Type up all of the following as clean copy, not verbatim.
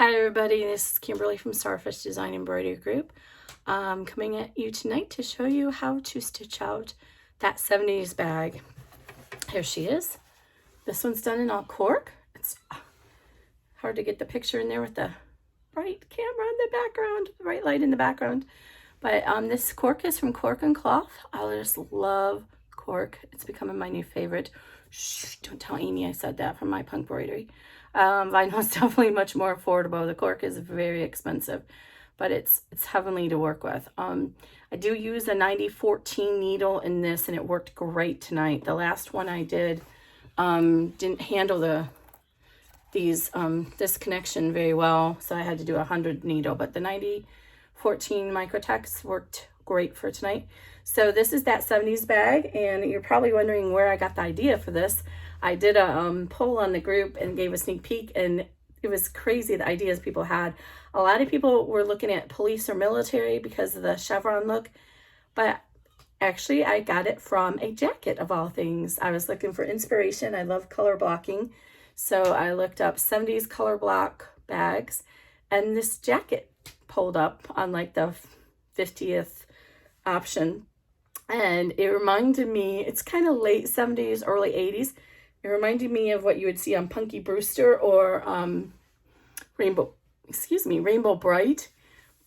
Hi everybody, this is Kimberly from Starfish Design Embroidery Group. Coming at you tonight to show you how to stitch out that 70s bag. Here she is. This one's done in all cork. It's hard to get the picture in there with the bright camera in the background, the bright light in the background. But this cork is from Cork and Cloth. I just love cork. It's becoming my new favorite. Shh, don't tell Amy I said that from my punk embroidery. Vinyl is definitely much more affordable. The cork is very expensive, but it's heavenly to work with. I do use a 9014 needle in this, and it worked great tonight. The last one I did didn't handle this connection very well, so I had to do a 100 needle, but the 9014 Microtex worked great for tonight. So this is that 70s bag, and you're probably wondering where I got the idea for this. I did a poll on the group and gave a sneak peek, and it was crazy the ideas people had. A lot of people were looking at police or military because of the chevron look, but actually I got it from a jacket of all things. I was looking for inspiration. I love color blocking, so I looked up 70s color block bags, and this jacket pulled up on like the 50th option, and it reminded me, it's kind of late 70s, early 80s. It reminded me of what you would see on Punky Brewster or Rainbow Bright.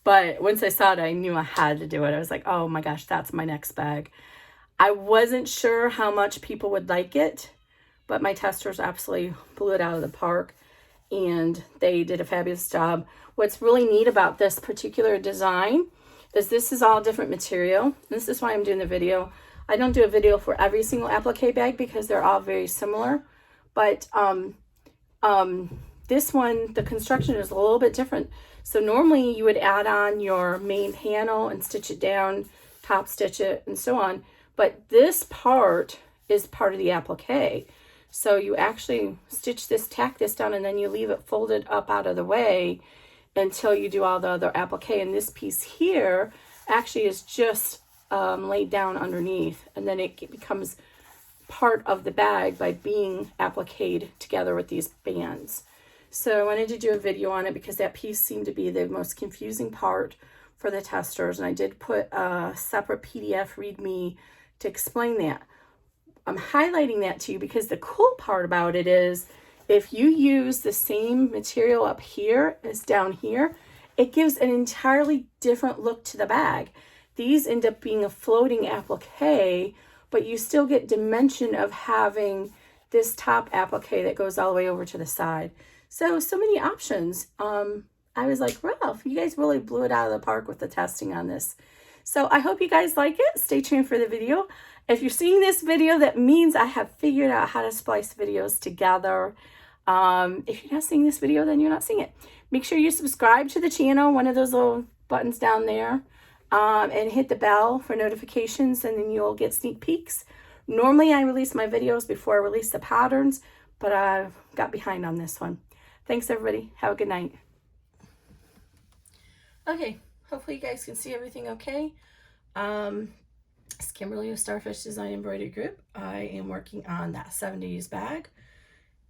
But once I saw it, I knew I had to do it. I was like, oh my gosh, that's my next bag. I wasn't sure how much people would like it, but my testers absolutely blew it out of the park, and they did a fabulous job. What's really neat about this particular design is this is all different material. This is why I'm doing the video. I don't do a video for every single applique bag because they're all very similar, but this one, the construction is a little bit different. So normally you would add on your main panel and stitch it down, top stitch it, and so on. But this part is part of the applique. So you actually stitch this, tack this down, and then you leave it folded up out of the way until you do all the other applique. And this piece here actually is just laid down underneath, and then it becomes part of the bag by being appliqued together with these bands. So I wanted to do a video on it because that piece seemed to be the most confusing part for the testers, and I did put a separate PDF readme to explain that. I'm highlighting that to you because the cool part about it is if you use the same material up here as down here, it gives an entirely different look to the bag. These end up being a floating applique, but you still get dimension of having this top applique that goes all the way over to the side. So many options. I was like, Ralph, you guys really blew it out of the park with the testing on this. So I hope you guys like it. Stay tuned for the video. If you're seeing this video, that means I have figured out how to splice videos together. If you're not seeing this video, then you're not seeing it. Make sure you subscribe to the channel, one of those little buttons down there. And hit the bell for notifications, and then you'll get sneak peeks. Normally I release my videos before I release the patterns, but I got behind on this one. Thanks everybody. Have a good night. Okay, hopefully you guys can see everything okay. It's Kimberly with Starfish Design Embroidery Group. I am working on that 70s bag,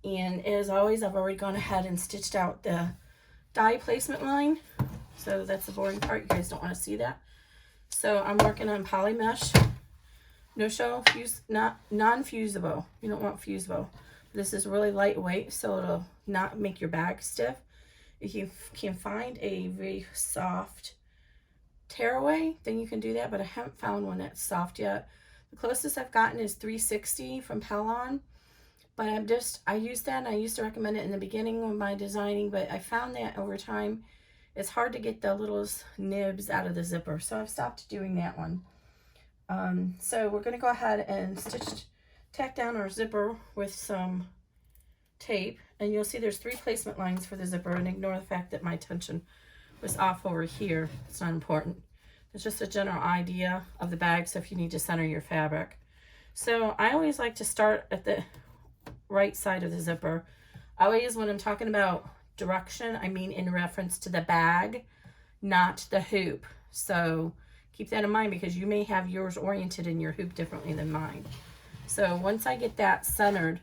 and as always, I've already gone ahead and stitched out the die placement line. So that's the boring part. You guys don't want to see that. So I'm working on poly mesh, no show, non-fusible. You don't want fusible. This is really lightweight, so it'll not make your bag stiff. If you can find a very soft tearaway, then you can do that, but I haven't found one that's soft yet. The closest I've gotten is 360 from Pellon, but I use that, and I used to recommend it in the beginning of my designing, but I found that over time it's hard to get the little nibs out of the zipper, so I've stopped doing that one. So we're going to go ahead and tack down our zipper with some tape, and you'll see there's 3 placement lines for the zipper, and ignore the fact that my tension was off over here. It's not important. It's just a general idea of the bag, so if you need to center your fabric. So I always like to start at the right side of the zipper. Always, when I'm talking about direction, I mean in reference to the bag, not the hoop. So keep that in mind, because you may have yours oriented in your hoop differently than mine. So once I get that centered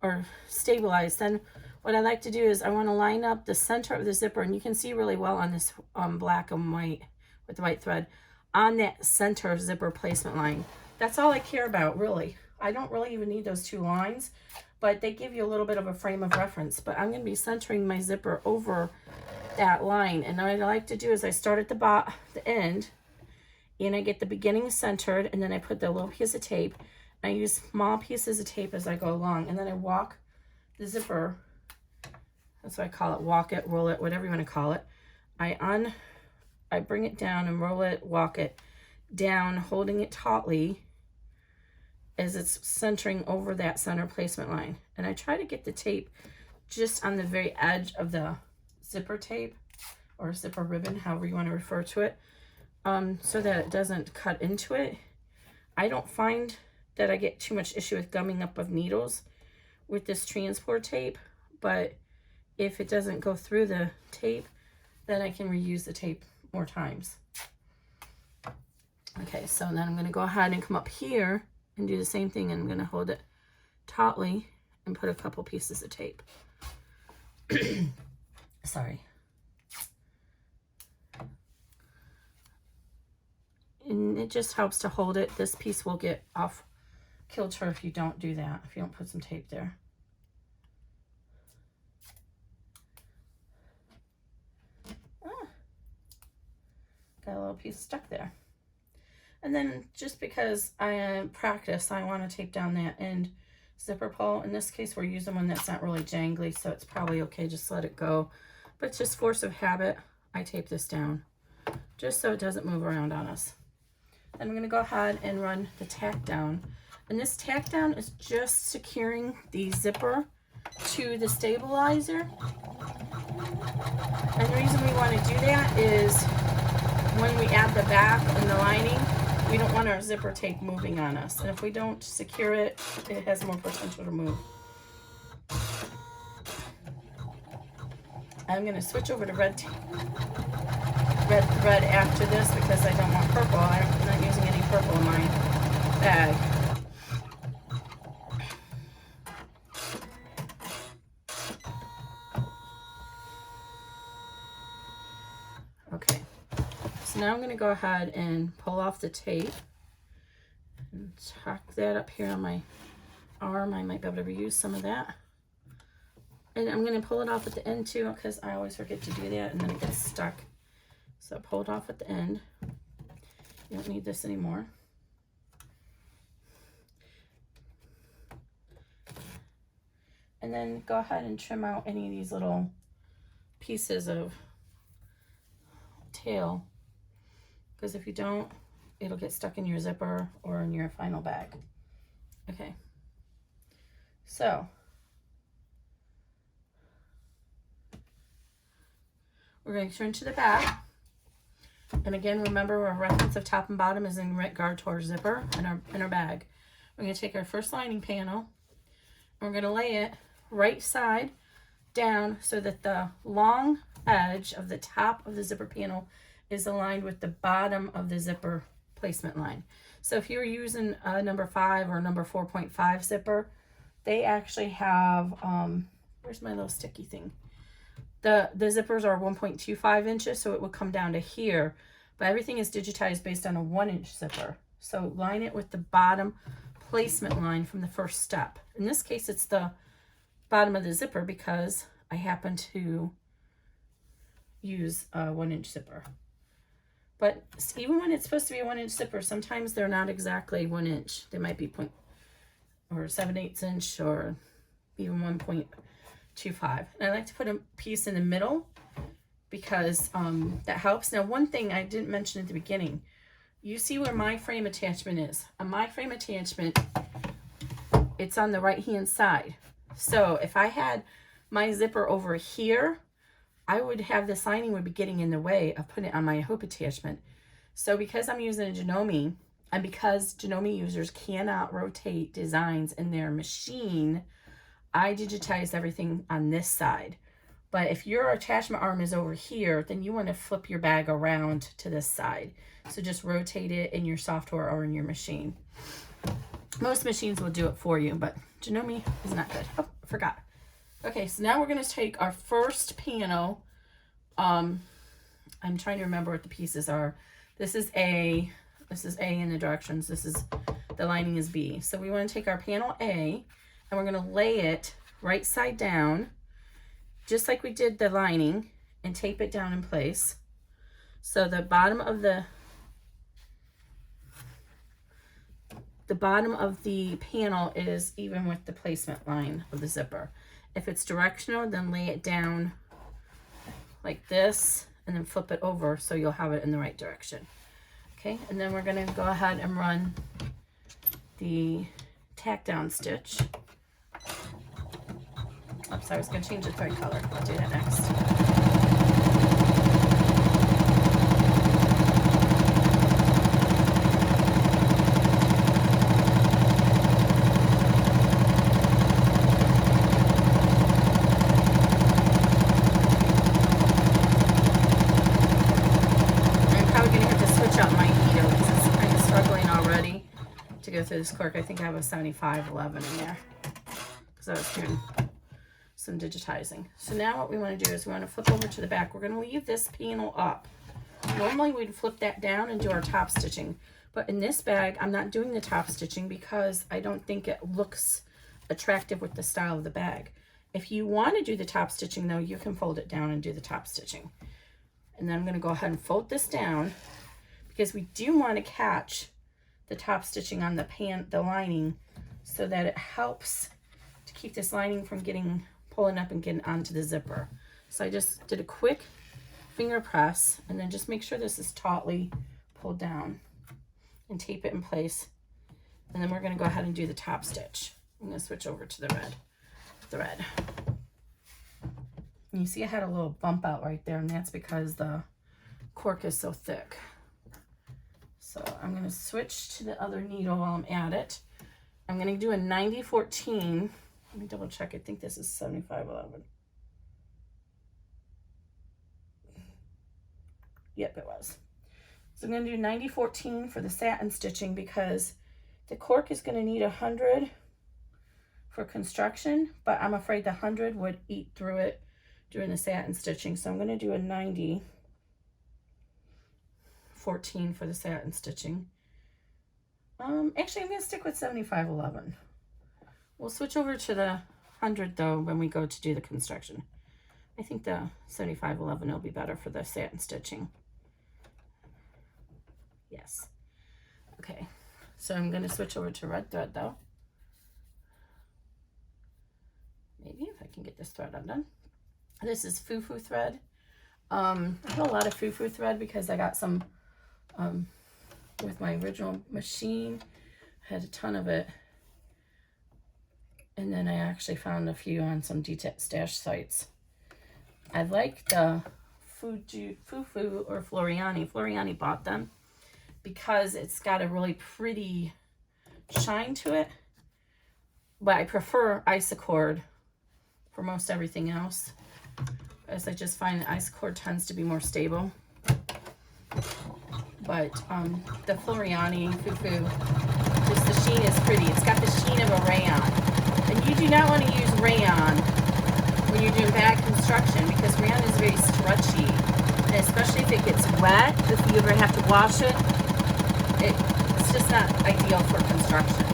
or stabilized, then what I like to do is I want to line up the center of the zipper, and you can see really well on this black and white with the white thread on that center zipper placement line. That's all I care about, really. I don't really even need those 2 lines, but they give you a little bit of a frame of reference. But I'm going to be centering my zipper over that line, and what I like to do is I start at the end, and I get the beginning centered, and then I put the little piece of tape. I use small pieces of tape as I go along, and then I walk the zipper. That's what I call it, walk it, roll it, whatever you want to call it. I bring it down and roll it, walk it down, holding it tautly as it's centering over that center placement line. And I try to get the tape just on the very edge of the zipper tape or zipper ribbon, however you want to refer to it, so that it doesn't cut into it. I don't find that I get too much issue with gumming up of needles with this transport tape, but if it doesn't go through the tape, then I can reuse the tape more times. Okay, so then I'm going to go ahead and come up here and do the same thing. I'm going to hold it tautly and put a couple pieces of tape. Sorry. And it just helps to hold it. This piece will get off kilter if you don't do that, if you don't put some tape there. Got a little piece stuck there. And then just because I practice, I want to tape down that end zipper pull. In this case, we're using one that's not really jangly, so it's probably okay, just let it go. But it's just force of habit. I tape this down just so it doesn't move around on us. Then I'm going to go ahead and run the tack down. And this tack down is just securing the zipper to the stabilizer. And the reason we want to do that is when we add the back and the lining, we don't want our zipper tape moving on us. And if we don't secure it, it has more potential to move. I'm going to switch over to red thread after this because I don't want purple. I'm not using any purple in my bag. Okay, so now I'm going to go ahead and pull off the tape and tuck that up here on my arm. I might be able to reuse some of that. And I'm going to pull it off at the end too because I always forget to do that and then it gets stuck. So pull it off at the end. You don't need this anymore. And then go ahead and trim out any of these little pieces of tail, because if you don't, it'll get stuck in your zipper or in your final bag. Okay, so we're going to turn to the back. And again, remember our reference of top and bottom is in regard to our zipper in our bag. We're going to take our first lining panel and we're going to lay it right side down so that the long edge of the top of the zipper panel is aligned with the bottom of the zipper placement line. So if you're using a number 5 or number 4.5 zipper, they actually have, where's my little sticky thing? The zippers are 1.25 inches, so it will come down to here, but everything is digitized based on a 1-inch zipper. So line it with the bottom placement line from the first step. In this case, it's the bottom of the zipper because I happen to use a 1-inch zipper. But even when it's supposed to be a 1-inch zipper, sometimes they're not exactly 1 inch. They might be 7/8 inch or even 1.25. And I like to put a piece in the middle because that helps. Now, one thing I didn't mention at the beginning, you see where my frame attachment is. On my frame attachment, it's on the right-hand side. So if I had my zipper over here, I would have this lining would be getting in the way of putting it on my hoop attachment. So because I'm using a Janome, and because Janome users cannot rotate designs in their machine, I digitize everything on this side. But if your attachment arm is over here, then you want to flip your bag around to this side. So just rotate it in your software or in your machine. Most machines will do it for you, but Janome is not good. Oh, I forgot. Okay, so now we're going to take our first panel. I'm trying to remember what the pieces are. This is A in the directions. This is, the lining is B. So we want to take our panel A and we're going to lay it right side down, just like we did the lining, and tape it down in place. So the bottom of the panel is even with the placement line of the zipper. If it's directional, then lay it down like this and then flip it over so you'll have it in the right direction. Okay, and then we're going to go ahead and run the tack down stitch. Oops, I was going to change the thread color. I'll do that next. Through this cork. I think I have a 7511 in there because I was doing some digitizing. So now what we want to do is we want to flip over to the back. We're going to leave this panel up. Normally we'd flip that down and do our top stitching, but in this bag I'm not doing the top stitching because I don't think it looks attractive with the style of the bag. If you want to do the top stitching though, you can fold it down and do the top stitching. And then I'm going to go ahead and fold this down because we do want to catch the top stitching on the lining so that it helps to keep this lining from pulling up and getting onto the zipper. So I just did a quick finger press and then just make sure this is tautly pulled down and tape it in place. And then we're going to go ahead and do the top stitch. I'm going to switch over to the red thread. And you see I had a little bump out right there, and that's because the cork is so thick. So I'm going to switch to the other needle while I'm at it. I'm going to do a 90-14. Let me double check. I think this is 75-11. Yep, it was. So I'm going to do 90-14 for the satin stitching because the cork is going to need 100 for construction, but I'm afraid the 100 would eat through it during the satin stitching. So I'm going to do a 90-14 for the satin stitching. Actually, I'm going to stick with 75-11. We'll switch over to the 100 though when we go to do the construction. I think the 75-11 will be better for the satin stitching. Yes. Okay, so I'm going to switch over to red thread though. Maybe if I can get this thread undone. This is foo-foo thread. I have a lot of foo-foo thread because I got some with my original machine. I had a ton of it. And then I actually found a few on some stash sites. I like the Foo-Foo or Floriani. Floriani bought them because it's got a really pretty shine to it. But I prefer Isacord for most everything else, as I just find that Isacord tends to be more stable. But the Floriani Foo-Foo, just the sheen is pretty. It's got the sheen of a rayon. And you do not want to use rayon when you're doing bag construction because rayon is very stretchy. And especially if it gets wet, if you ever have to wash it, it's just not ideal for construction.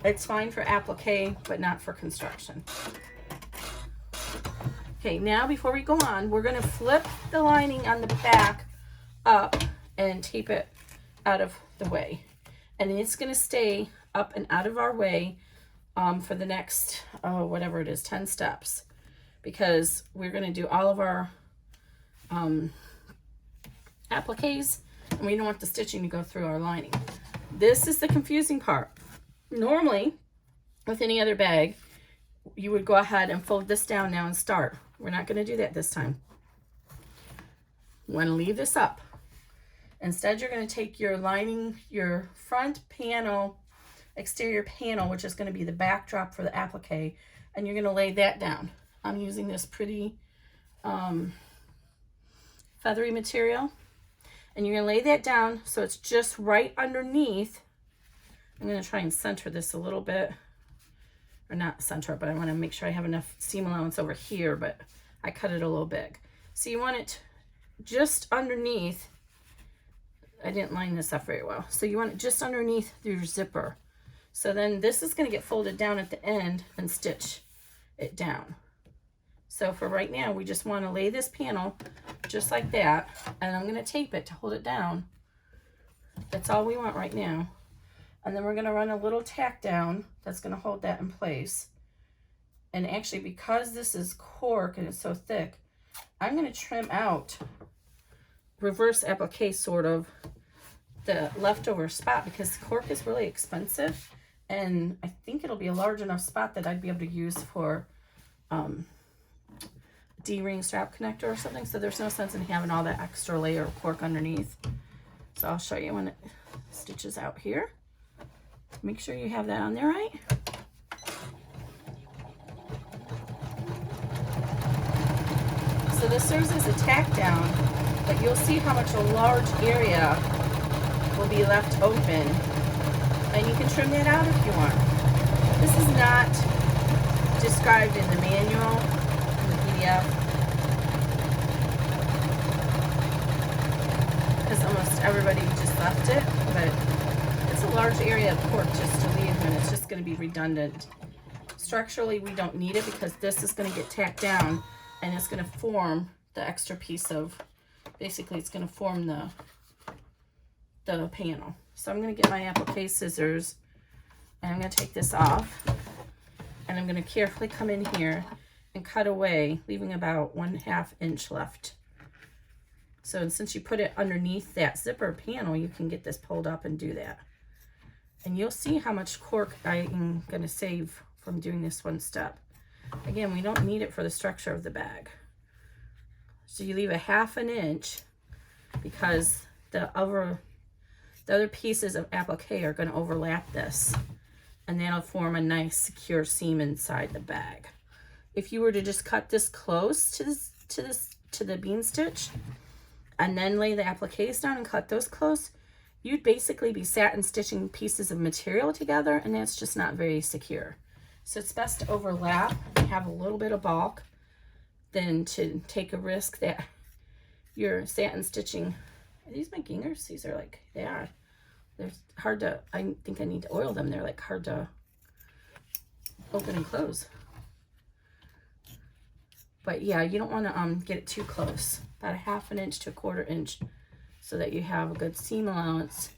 It's fine for applique, but not for construction. Okay, now before we go on, we're going to flip the lining on the back up and tape it out of the way. And it's going to stay up and out of our way for the next, whatever it is, 10 steps. Because we're going to do all of our appliques, and we don't want the stitching to go through our lining. This is the confusing part. Normally, with any other bag, you would go ahead and fold this down now and start. We're not going to do that this time. You want to leave this up. Instead, you're going to take your lining, your front panel, exterior panel, which is going to be the backdrop for the applique, and you're going to lay that down. I'm using this pretty feathery material, and you're going to lay that down so it's just right underneath. I'm going to try and center this a little bit. or not center it, but I want to make sure I have enough seam allowance over here, but I cut it a little big. So you want it just underneath. I didn't line this up very well. So you want it just underneath your zipper. So then this is going to get folded down at the end and stitch it down. So for right now, we just want to lay this panel just like that, and I'm going to tape it to hold it down. That's all we want right now. And then we're going to run a little tack down that's going to hold that in place. And actually, because this is cork and it's so thick, I'm going to trim out, reverse applique sort of, the leftover spot, because cork is really expensive, and I think it'll be a large enough spot that I'd be able to use for D-ring strap connector or something. So there's no sense in having all that extra layer of cork underneath. So I'll show you when it stitches out here. Make sure you have that on there right. So this serves as a tack down, but you'll see how much a large area will be left open, and you can trim that out if you want. This is not described in the manual, in the PDF, because almost everybody just left it, but it's a large area of cork just to leave, and it's just going to be redundant. Structurally, we don't need it because this is going to get tacked down, and it's going to form the extra piece of, basically it's going to form the panel. So I'm going to get my applique scissors, and I'm going to take this off, and I'm going to carefully come in here and cut away, leaving about 1/2 inch left. So since you put it underneath that zipper panel, you can get this pulled up and do that. And you'll see how much cork I am going to save from doing this one step. Again, we don't need it for the structure of the bag. So you leave a 1/2 inch because the other pieces of applique are going to overlap this, and that'll form a nice secure seam inside the bag. If you were to just cut this close to the bean stitch and then lay the appliques down and cut those close, you'd basically be satin stitching pieces of material together, and that's just not very secure. So it's best to overlap and have a little bit of bulk than to take a risk that you're satin stitching. Are these my gingers? These are like, they are. They're hard to, I think I need to oil them. They're like hard to open and close. But yeah, you don't want to get it too close. About a 1/2 inch to 1/4 inch so that you have a good seam allowance.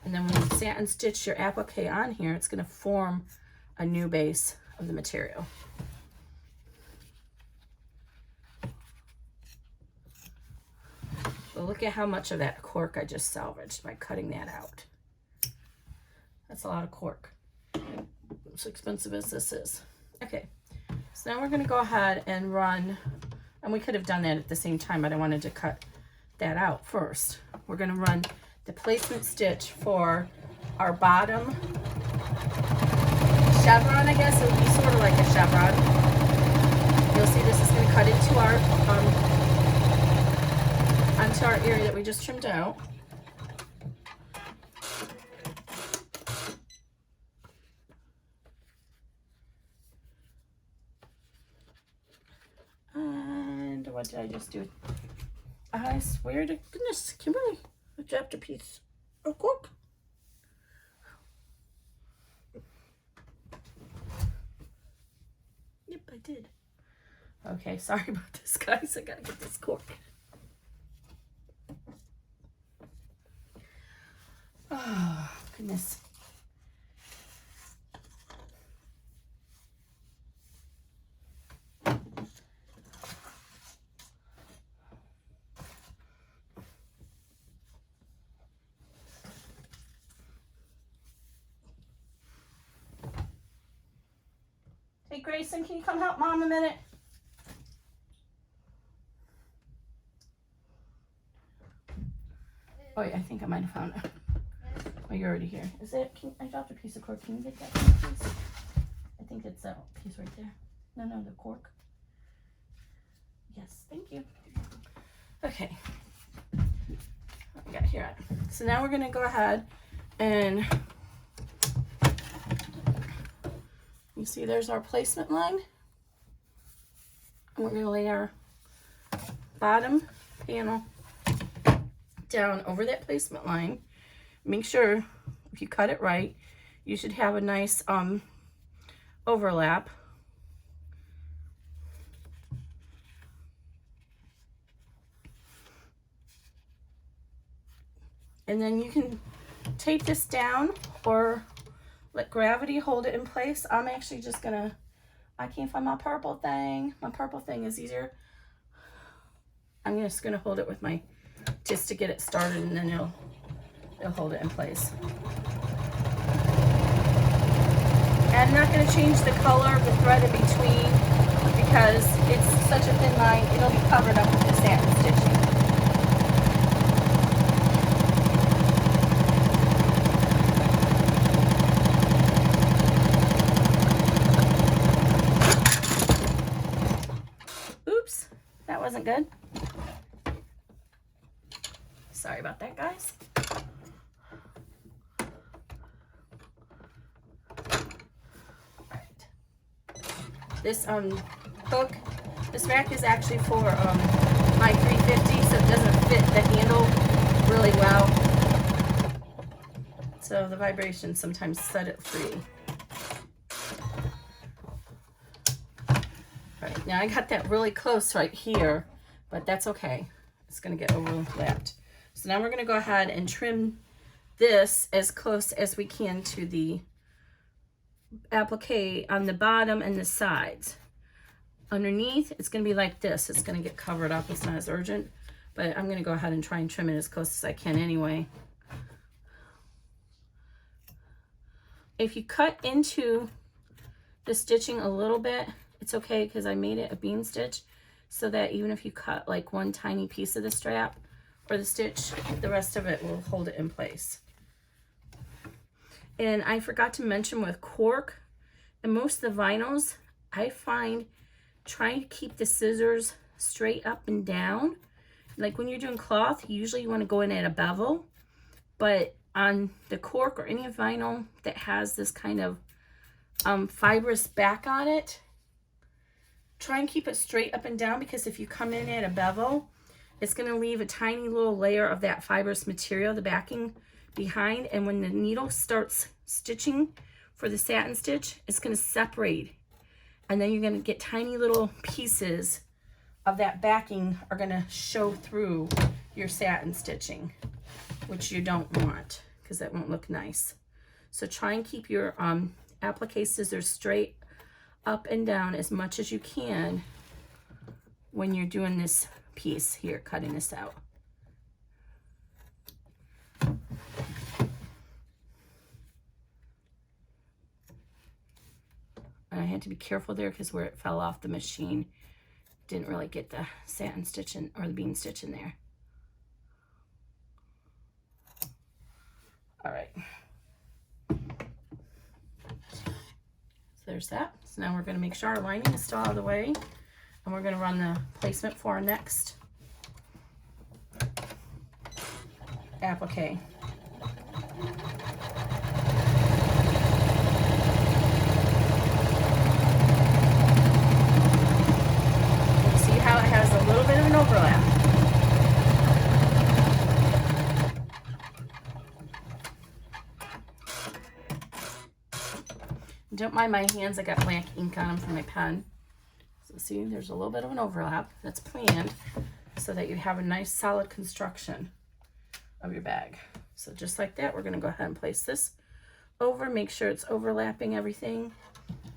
And then when you satin stitch your applique on here, it's going to form a new base of the material. So look at how much of that cork I just salvaged by cutting that out. That's a lot of cork. As expensive as this is. Okay, so now we're going to go ahead and run, and we could have done that at the same time, but I wanted to cut that out first. We're going to run the placement stitch for our bottom chevron, I guess. It would be sort of like a chevron. You'll see this is going to cut into our onto our area that we just trimmed out. And what did I just do? I swear to goodness, Kimberly, I dropped a piece of cork. Yep, I did. Okay, sorry about this, guys. I gotta get this cork. Oh, goodness. Hey, Grayson, can you come help Mom a minute? Oh, yeah, I think I might have found it. Oh, you're already here. Is it? I dropped a piece of cork. Can you get that piece? I think it's that piece right there. No, the cork. Yes, thank you. Okay. I got here. So now we're going to go ahead and You see there's our placement line. And we're going to lay our bottom panel down over that placement line. Make sure if you cut it right, you should have a nice overlap. And then you can tape this down or let gravity hold it in place. I'm actually just gonna, I can't find my purple thing. My purple thing is easier. I'm just gonna hold it with my, just to get it started, and then it'll hold it in place. And I'm not gonna change the color of the thread in between because it's such a thin line, it'll be covered up with the satin stitching. Wasn't good. Sorry about that, guys. All right. This hook, this rack is actually for my 350, so it doesn't fit the handle really well. So the vibrations sometimes set it free. Right, now I got that really close right here, but that's okay. It's gonna get overlapped. So now we're gonna go ahead and trim this as close as we can to the applique on the bottom and the sides. Underneath, it's gonna be like this. It's gonna get covered up. It's not as urgent, but I'm gonna go ahead and try and trim it as close as I can anyway. If you cut into the stitching a little bit, it's okay because I made it a bean stitch so that even if you cut like one tiny piece of the strap or the stitch, the rest of it will hold it in place. And I forgot to mention with cork and most of the vinyls, I find trying to keep the scissors straight up and down. Like when you're doing cloth, usually you want to go in at a bevel, but on the cork or any vinyl that has this kind of fibrous back on it, try and keep it straight up and down, because if you come in at a bevel, it's going to leave a tiny little layer of that fibrous material, the backing, behind. And when the needle starts stitching for the satin stitch, it's going to separate. And then you're going to get tiny little pieces of that backing are going to show through your satin stitching, which you don't want because that won't look nice. So try and keep your applique scissors straight up and down as much as you can when you're doing this piece here, cutting this out. And I had to be careful there because where it fell off the machine, didn't really get the satin stitch in, or the bean stitch in there. All right. So there's that. So now we're going to make sure our lining is still out of the way, and we're going to run the placement for our next applique. You see how it has a little bit of an overlap. Don't mind my hands, I got black ink on them from my pen. So see, there's a little bit of an overlap. That's planned so that you have a nice solid construction of your bag. So just like that, we're going to go ahead and place this over, make sure it's overlapping everything,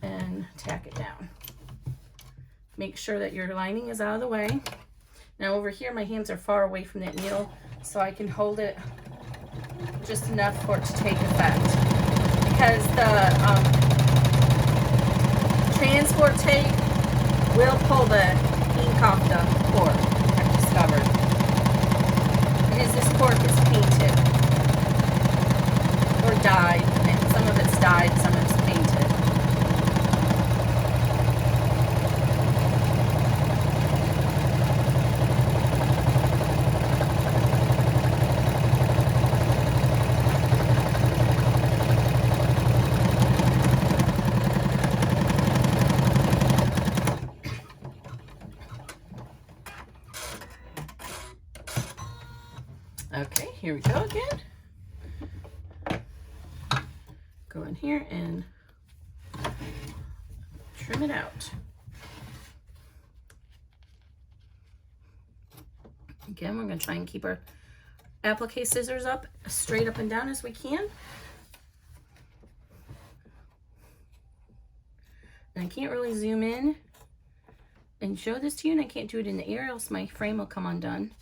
and tack it down. Make sure that your lining is out of the way. Now over here, my hands are far away from that needle, so I can hold it just enough for it to take effect. Because the transport tape will pull the ink off the cork, I've discovered. Because this cork is painted or dyed. And some of it's dyed, some of it's painted. Okay, here we go again. Go in here and trim it out. Again, we're going to try and keep our applique scissors up straight up and down as we can. And I can't really zoom in and show this to you, and I can't do it in the air, else my frame will come undone.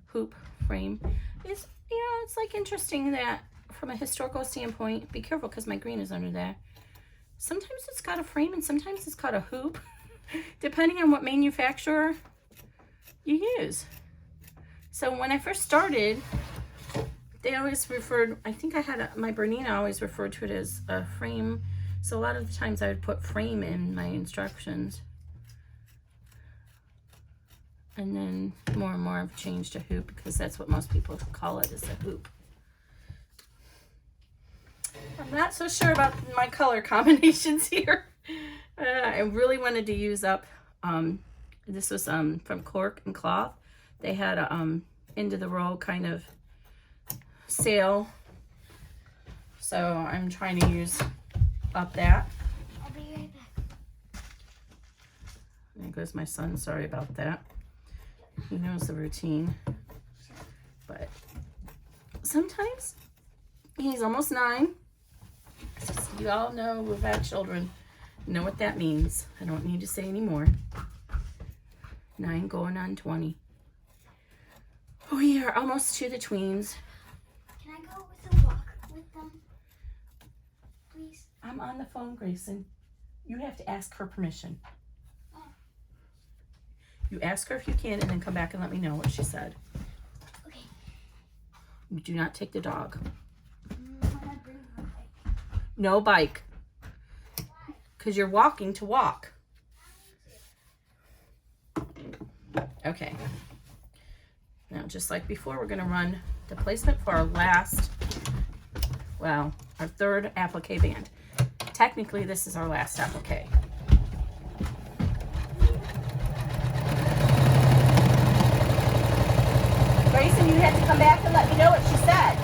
Hoop frame is, you know, it's like interesting that from a historical standpoint, be careful because my green is under there. Sometimes it's got a frame and sometimes it's got a hoop, depending on what manufacturer you use. So when I first started, they always referred, I think I had my Bernina always referred to it as a frame. So a lot of the times I would put frame in my instructions. And then more and more I've changed to hoop because that's what most people call it, is a hoop. I'm not so sure about my color combinations here. I really wanted to use up, this was from Cork and Cloth. They had a end of the row kind of sale. So I'm trying to use up that. I'll be right back. There goes my son, sorry about that. He knows the routine. But sometimes he's almost 9. You all know we've had children, know what that means. I don't need to say anymore. 9 going on 20. We are almost to the tweens. Can I go with a walk with them, please? I'm on the phone, Grayson. You have to ask her permission. Oh. You ask her if you can and then come back and let me know what she said. Okay. You do not take the dog. When I bring her bike. No bike. Why? Because you're walking to walk. Okay. Now, just like before, we're going to run the placement for our last, well, our third applique band. Technically, this is our last applique. Grayson, you had to come back and let me know what she said.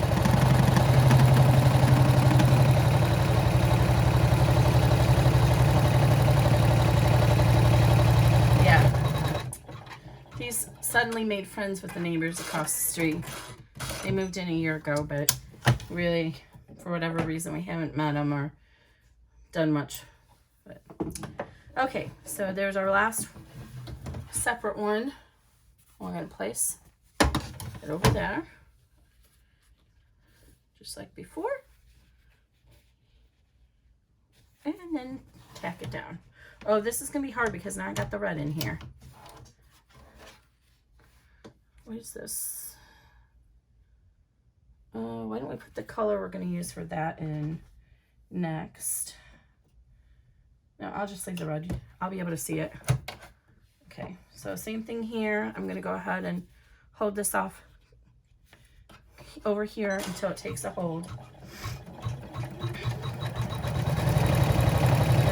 He's suddenly made friends with the neighbors across the street. They moved in a year ago, but really, for whatever reason, we haven't met them or done much. But okay, so there's our last separate one. We're going to place it over there, just like before. And then tack it down. Oh, this is going to be hard because now I got the red in here. What is this? Why don't we put the color we're going to use for that in next? No, I'll just leave the red. I'll be able to see it. Okay, so same thing here. I'm going to go ahead and hold this off over here until it takes a hold. And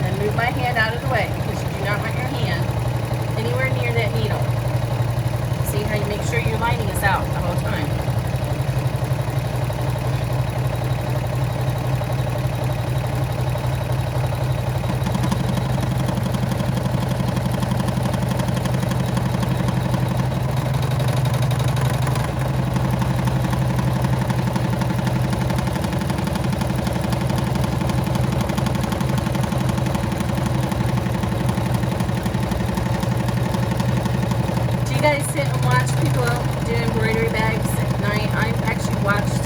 then move my hand out of the way because you do not want your hand anywhere near that needle. See how you make sure your lining is out the whole time. You guys sit and watch people do embroidery bags at night. I've actually watched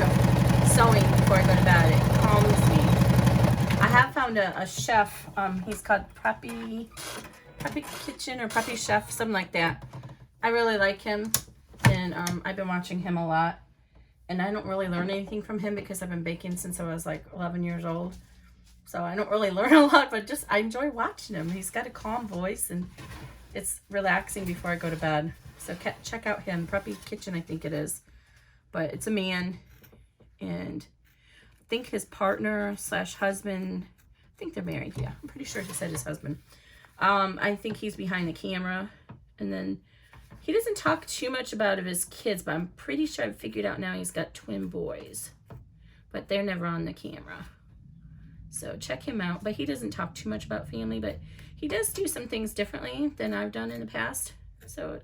sewing before I go to bed. It calms me. I have found a chef. He's called Puffy Kitchen or Puffy Chef, something like that. I really like him, and I've been watching him a lot. And I don't really learn anything from him because I've been baking since I was like 11 years old. So I don't really learn a lot, but just I enjoy watching him. He's got a calm voice and it's relaxing before I go to bed. So check out him, Puffy Kitchen, I think it is. But it's a man, and I think his partner / husband, I think they're married, yeah. I'm pretty sure he said his husband. I think he's behind the camera, and then He doesn't talk too much about his kids, but I'm pretty sure I've figured out now he's got twin boys. But they're never on the camera. So check him out. But he doesn't talk too much about family, but he does do some things differently than I've done in the past. So,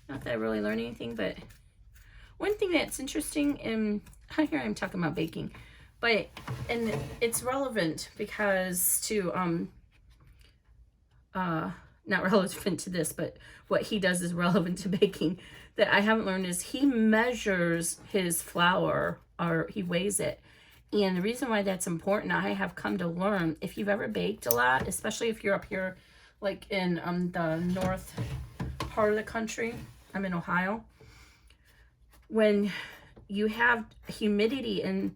not that I really learned anything, but one thing that's interesting, and here I'm talking about baking, but, and it's relevant because to, not relevant to this, but what he does is relevant to baking, that I haven't learned is he measures his flour, or he weighs it. And the reason why that's important, I have come to learn, if you've ever baked a lot, especially if you're up here, like in the north part of the country, I'm in Ohio, when you have humidity and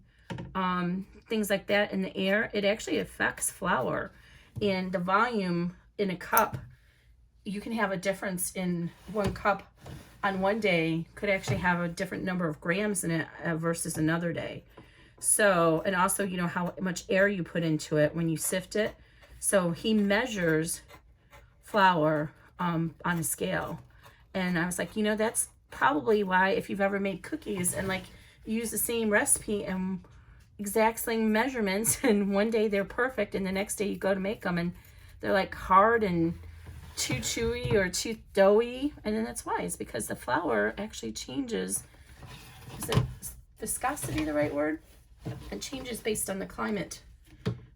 things like that in the air, it actually affects flour. And the volume in a cup, you can have a difference in 1 cup on one day could actually have a different number of grams in it versus another day. So, and also, you know, how much air you put into it when you sift it. So he measures flour on a scale. And I was like, you know, that's probably why if you've ever made cookies and like use the same recipe and exact same measurements, and one day they're perfect and the next day you go to make them and they're like hard and too chewy or too doughy. And then that's why, it's because the flour actually changes. Is it viscosity the right word? It changes based on the climate,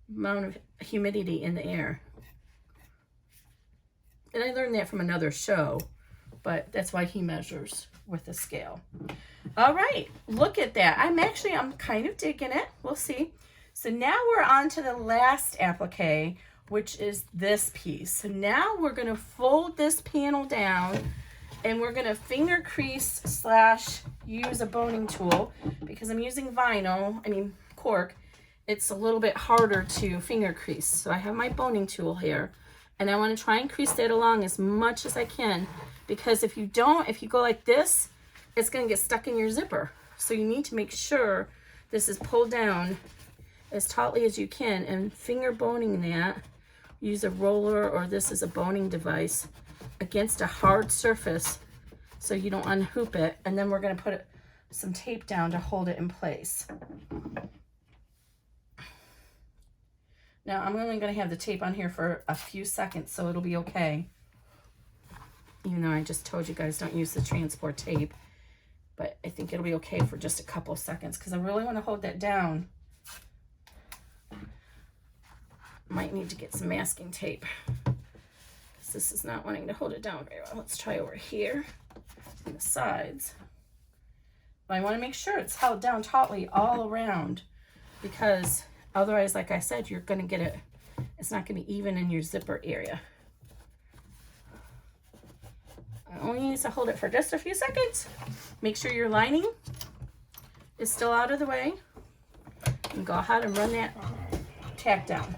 amount of humidity in the air. And I learned that from another show, but that's why he measures with a scale. All right, look at that. I'm kind of digging it. We'll see. So now we're on to the last applique, which is this piece. So now we're going to fold this panel down, and we're going to finger crease / use a boning tool, because I'm using cork. It's a little bit harder to finger crease. So I have my boning tool here, and I want to try and crease that along as much as I can, because if you go like this, it's going to get stuck in your zipper. So you need to make sure this is pulled down as tautly as you can, and finger boning that. Use a roller, or this is a boning device, against a hard surface so you don't unhoop it. And then we're going to put some tape down to hold it in place. Now I'm only going to have the tape on here for a few seconds, so it'll be okay. Even though I just told you guys don't use the transport tape, but I think it'll be okay for just a couple seconds because I really want to hold that down. Might need to get some masking tape because this is not wanting to hold it down very well. Let's try over here on the sides. But I want to make sure it's held down tautly all around, because otherwise, like I said, you're going to get it. It's not going to be even in your zipper area. I only need to hold it for just a few seconds. Make sure your lining is still out of the way. And go ahead and run that tack down.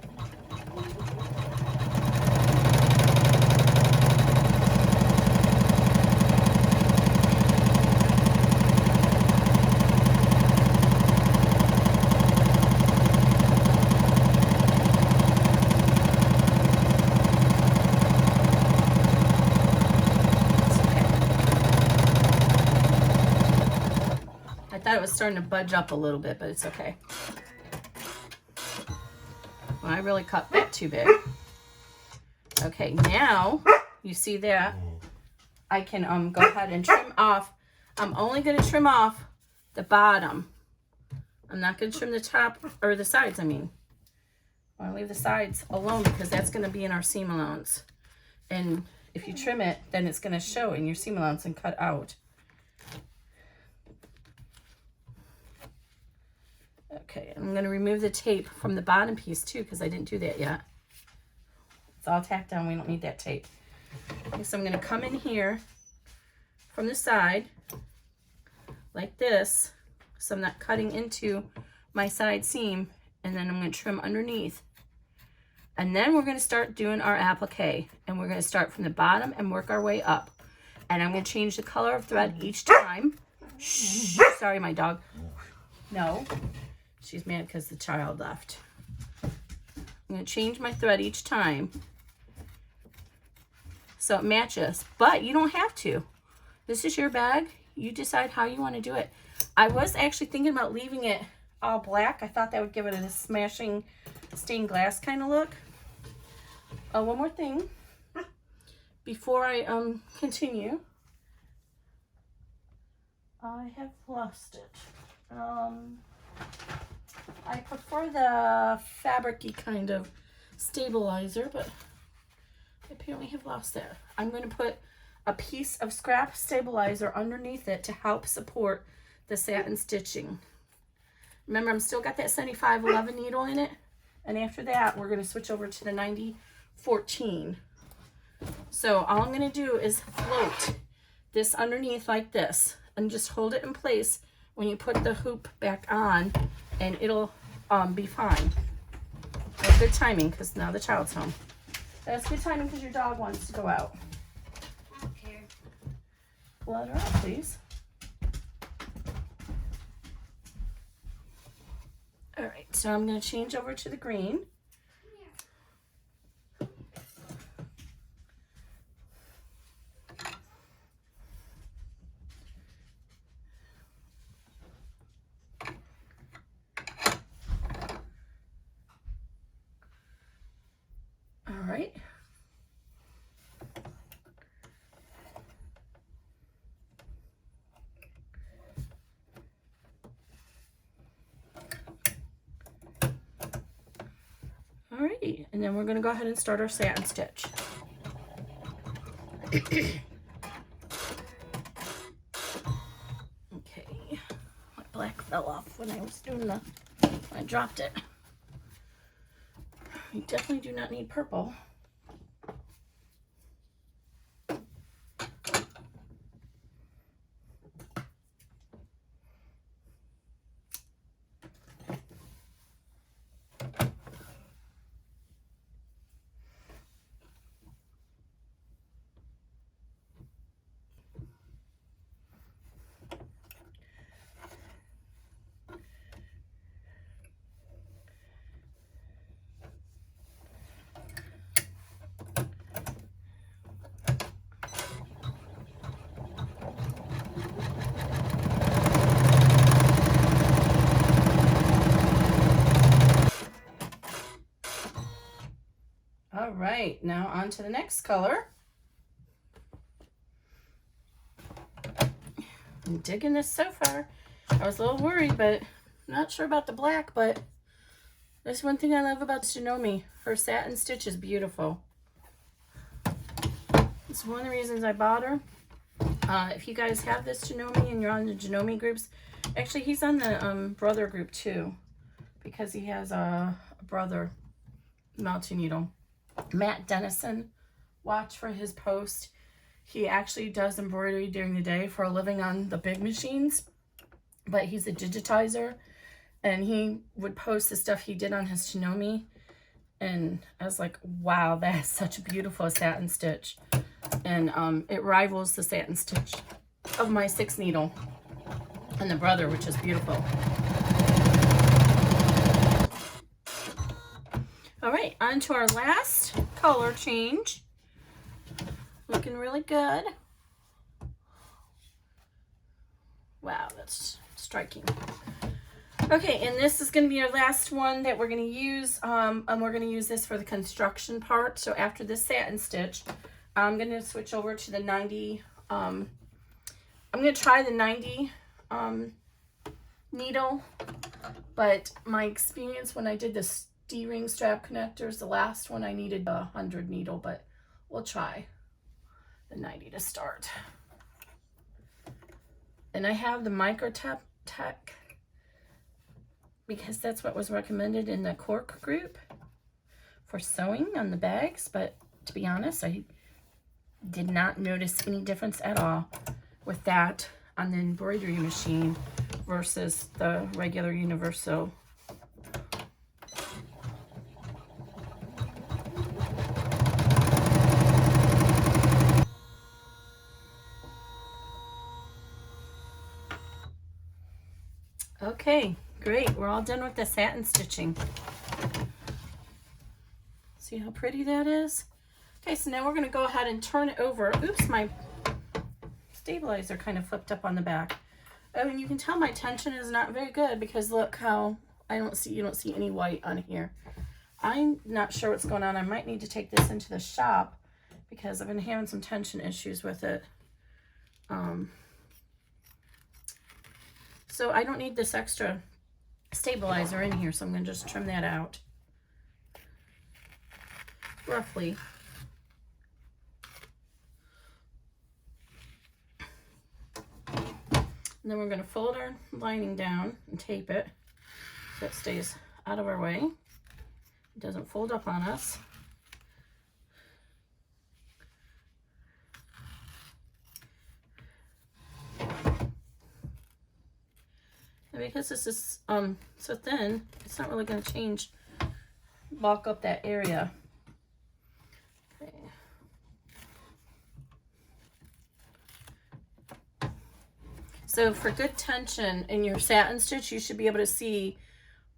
It was starting to budge up a little bit, but it's okay. Well, I really cut that too big. Okay, now you see that I can go ahead and trim off. I'm only going to trim off the bottom. I'm not going to trim the top or the sides. I want to leave the sides alone because that's going to be in our seam allowance. And if you trim it, then it's going to show in your seam allowance and cut out. Okay, I'm going to remove the tape from the bottom piece too, because I didn't do that yet. It's all tacked down. We don't need that tape. Okay, so I'm going to come in here from the side like this, so I'm not cutting into my side seam, and then I'm going to trim underneath. And then we're going to start doing our applique, and we're going to start from the bottom and work our way up. And I'm going to change the color of thread each time. Shh, sorry, my dog. No. She's mad because the child left. I'm going to change my thread each time so it matches, but you don't have to. This is your bag. You decide how you want to do it. I was actually thinking about leaving it all black. I thought that would give it a smashing stained glass kind of look. One more thing before I continue. I have lost it. I prefer the fabric-y kind of stabilizer, but I apparently have lost that. I'm going to put a piece of scrap stabilizer underneath it to help support the satin stitching. Remember, I'm still got that 7511 needle in it, and after that we're going to switch over to the 9014. So all I'm going to do is float this underneath like this and just hold it in place when you put the hoop back on, and it'll be fine. That's good timing because now the child's home. That's good timing because your dog wants to go out. I don't care. Let her out, please. All right, so I'm going to change over to the green. All right. Alrighty, and then we're going to go ahead and start our satin stitch. Okay, my black fell off when I was doing when I dropped it. You definitely do not need purple. All right, now on to the next color. I'm digging this so far. I was a little worried, but not sure about the black, but that's one thing I love about Janome. Her satin stitch is beautiful. It's one of the reasons I bought her. If you guys have this Janome and you're on the Janome groups, actually he's on the brother group too, because he has a brother multi-needle. Matt Dennison, watch for his post. He actually does embroidery during the day for a living on the big machines, but he's a digitizer, and he would post the stuff he did on his Janome, and I was like, wow, that is such a beautiful satin stitch, and it rivals the satin stitch of my 6 needle and the brother, which is beautiful. All right, on to our last color change. Looking really good. Wow, that's striking. Okay, and this is going to be our last one that we're going to use, and we're going to use this for the construction part. So after this satin stitch, I'm going to switch over to the 90, I'm going to try the 90 needle, but my experience when I did this D-ring strap connectors, the last one I needed a 100 needle, but we'll try the 90 to start. And I have the micro tech because that's what was recommended in the cork group for sewing on the bags, but to be honest, I did not notice any difference at all with that on the embroidery machine versus the regular universal. Okay, great. We're all done with the satin stitching. See how pretty that is? Okay, so now we're going to go ahead and turn it over. Oops, my stabilizer kind of flipped up on the back. Oh, and you can tell my tension is not very good because look how you don't see any white on here. I'm not sure what's going on. I might need to take this into the shop because I've been having some tension issues with it. So I don't need this extra stabilizer in here, so I'm going to just trim that out roughly. And then we're going to fold our lining down and tape it so it stays out of our way. It doesn't fold up on us. And because this is so thin, it's not really going to bulk up that area. Okay. So for good tension in your satin stitch, you should be able to see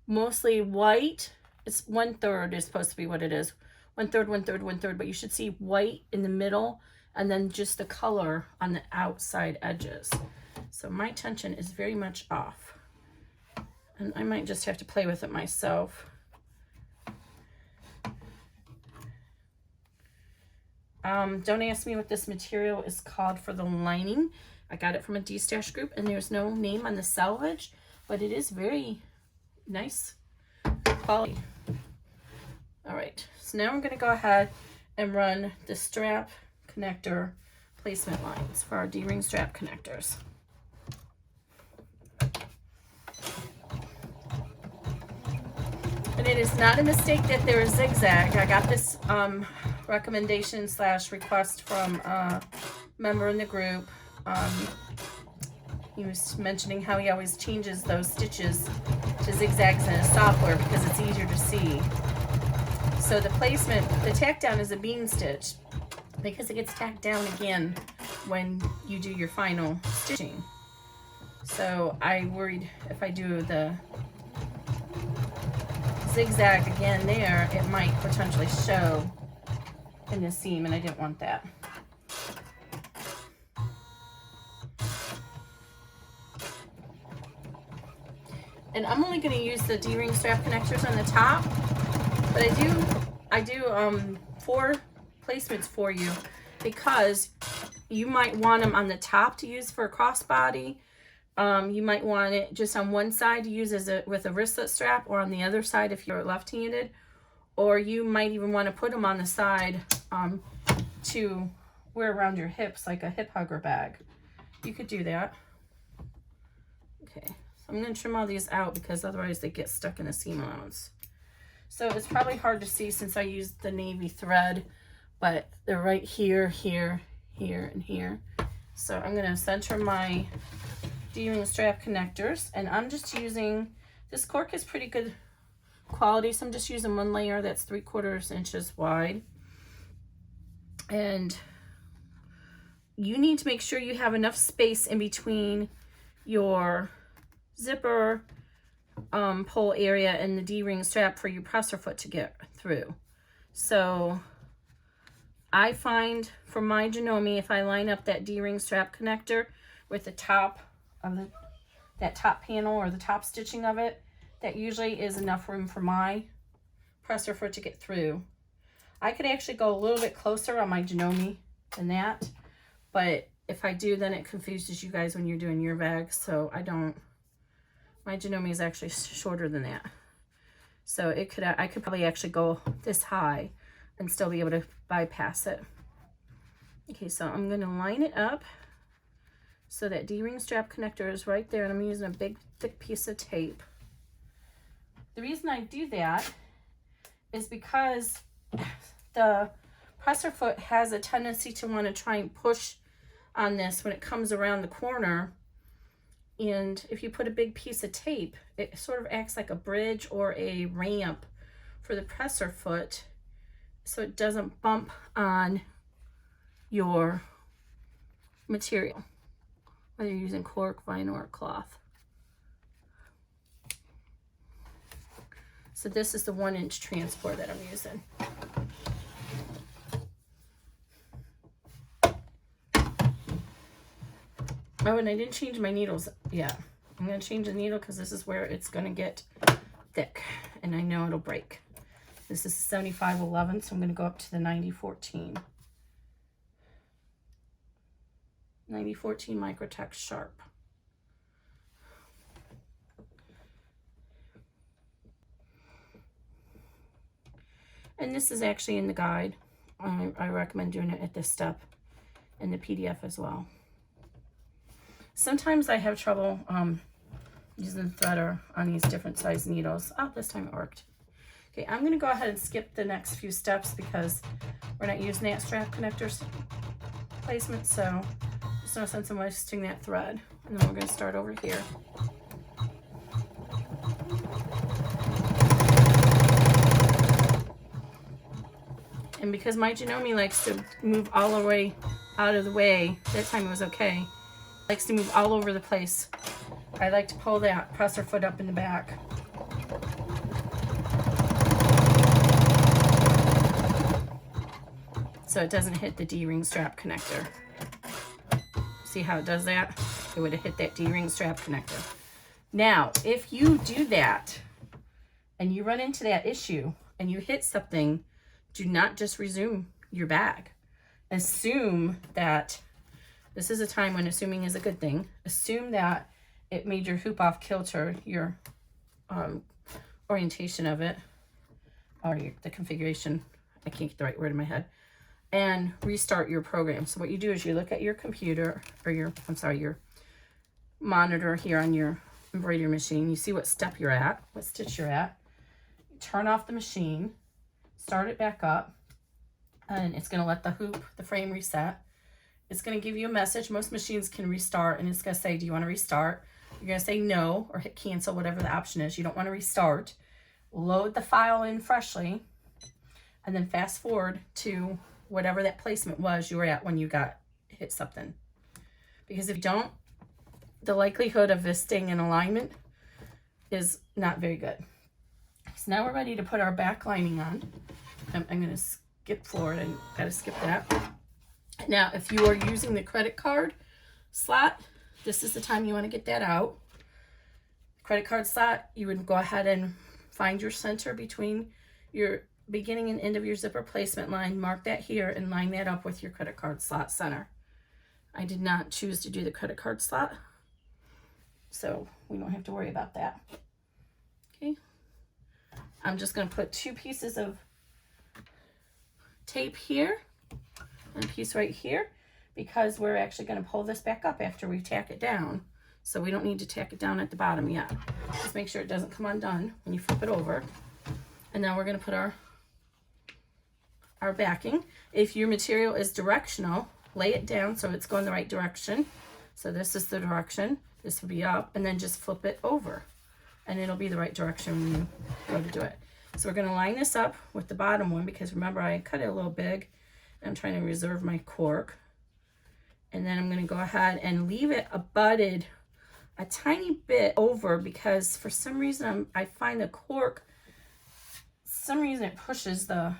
mostly white. It's 1/3 is supposed to be what it is. 1/3, 1/3, 1/3, but you should see white in the middle and then just the color on the outside edges. So my tension is very much off. And I might just have to play with it myself. Don't ask me what this material is called for the lining. I got it from a D-Stash group and there's no name on the selvage, but it is very nice quality. All right, so now I'm going to go ahead and run the strap connector placement lines for our D-ring strap connectors. And it is not a mistake that they're zigzag. I got this recommendation / request from a member in the group. He was mentioning how he always changes those stitches to zigzags in his software because it's easier to see. So the placement, the tack down is a bean stitch because it gets tacked down again when you do your final stitching. So I worried if I do the zigzag again there, it might potentially show in the seam, and I didn't want that. And I'm only going to use the D-ring strap connectors on the top, but I do 4 placements for you because you might want them on the top to use for a crossbody. You might want it just on one side to use with a wristlet strap, or on the other side if you're left-handed, or you might even want to put them on the side to wear around your hips like a hip hugger bag. You could do that. Okay, so I'm going to trim all these out because otherwise they get stuck in the seam allowance. So it's probably hard to see since I used the navy thread, but they're right here, here, here, and here. So I'm going to center my D-ring strap connectors, and I'm just using, this cork is pretty good quality, so I'm just using 1 layer that's 3/4 inches wide. And you need to make sure you have enough space in between your zipper pull area and the D-ring strap for your presser foot to get through. So I find for my Janome, if I line up that D-ring strap connector with the top of that top panel or the top stitching of it, that usually is enough room for my presser foot to get through. I could actually go a little bit closer on my Janome than that, but if I do, then it confuses you guys when you're doing your bag, so I don't. My Janome is actually shorter than that, so I could probably actually go this high and still be able to bypass it. Okay, so I'm going to line it up so that D-ring strap connector is right there, and I'm using a big thick piece of tape. The reason I do that is because the presser foot has a tendency to want to try and push on this when it comes around the corner, and if you put a big piece of tape, it sort of acts like a bridge or a ramp for the presser foot so it doesn't bump on your material, whether you're using cork, vinyl, or cloth. So this is the 1-inch transport that I'm using. Oh, and I didn't change my needles yet. I'm going to change the needle because this is where it's going to get thick and I know it'll break. This is 7511, so I'm going to go up to the 9014. 9014 Microtex Sharp. And this is actually in the guide. I recommend doing it at this step in the PDF as well. Sometimes I have trouble using the threader on these different size needles. Oh, this time it worked. Okay, I'm going to go ahead and skip the next few steps because we're not using that strap connector placement, so there's no sense in wasting that thread. And then we're going to start over here. And because my Janome likes to move all the way out of the way, that time it was okay, likes to move all over the place, I like to pull that presser foot up in the back. So it doesn't hit the D-ring strap connector. See how it does that? It would have hit that D-ring strap connector. Now, if you do that and you run into that issue and you hit something, do not just resume your bag. Assume that, this is a time when assuming is a good thing. Assume that it made your hoop off kilter, your orientation of it, or the configuration. I can't get the right word in my head. And restart your program. So what you do is you look at your computer, or your monitor here on your embroidery machine. You see what step you're at, what stitch you're at. Turn off the machine, start it back up, and it's going to let the hoop, the frame reset. It's going to give you a message. Most machines can restart, and it's going to say, do you want to restart? You're going to say no, or hit cancel, whatever the option is. You don't want to restart. Load the file in freshly, and then fast forward to whatever that placement was you were at when you hit something. Because if you don't, the likelihood of this staying in alignment is not very good. So now we're ready to put our back lining on. I'm going to skip forward. I got to skip that. Now, if you are using the credit card slot, this is the time you want to get that out. Credit card slot, you would go ahead and find your center between your beginning and end of your zipper placement line. Mark that here and line that up with your credit card slot center. I did not choose to do the credit card slot, so we don't have to worry about that. Okay. I'm just going to put 2 pieces of tape here and a piece right here because we're actually going to pull this back up after we tack it down. So we don't need to tack it down at the bottom yet. Just make sure it doesn't come undone when you flip it over. And now we're going to put our backing. If your material is directional, lay it down so it's going the right direction. So this is the direction. This will be up, and then just flip it over. And it'll be the right direction when you go to do it. So we're going to line this up with the bottom one because remember I cut it a little big. I'm trying to reserve my cork. And then I'm going to go ahead and leave it abutted a tiny bit over because for some reason I find the cork, some reason it pushes the,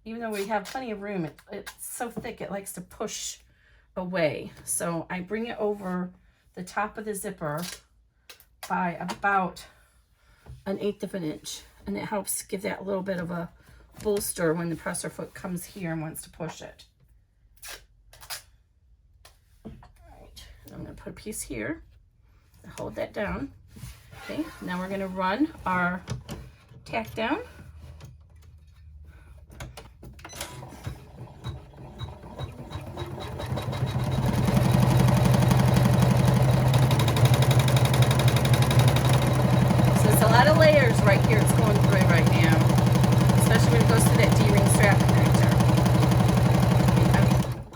even though we have plenty of room, it's so thick it likes to push away. So I bring it over the top of the zipper by about 1/8 of an inch, and it helps give that little bit of a bolster when the presser foot comes here and wants to push it. All right, I'm going to put a piece here to hold that down. Okay, now we're going to run our tack down. A lot of layers right here it's going through right now, especially when it goes through that D-ring strap connector.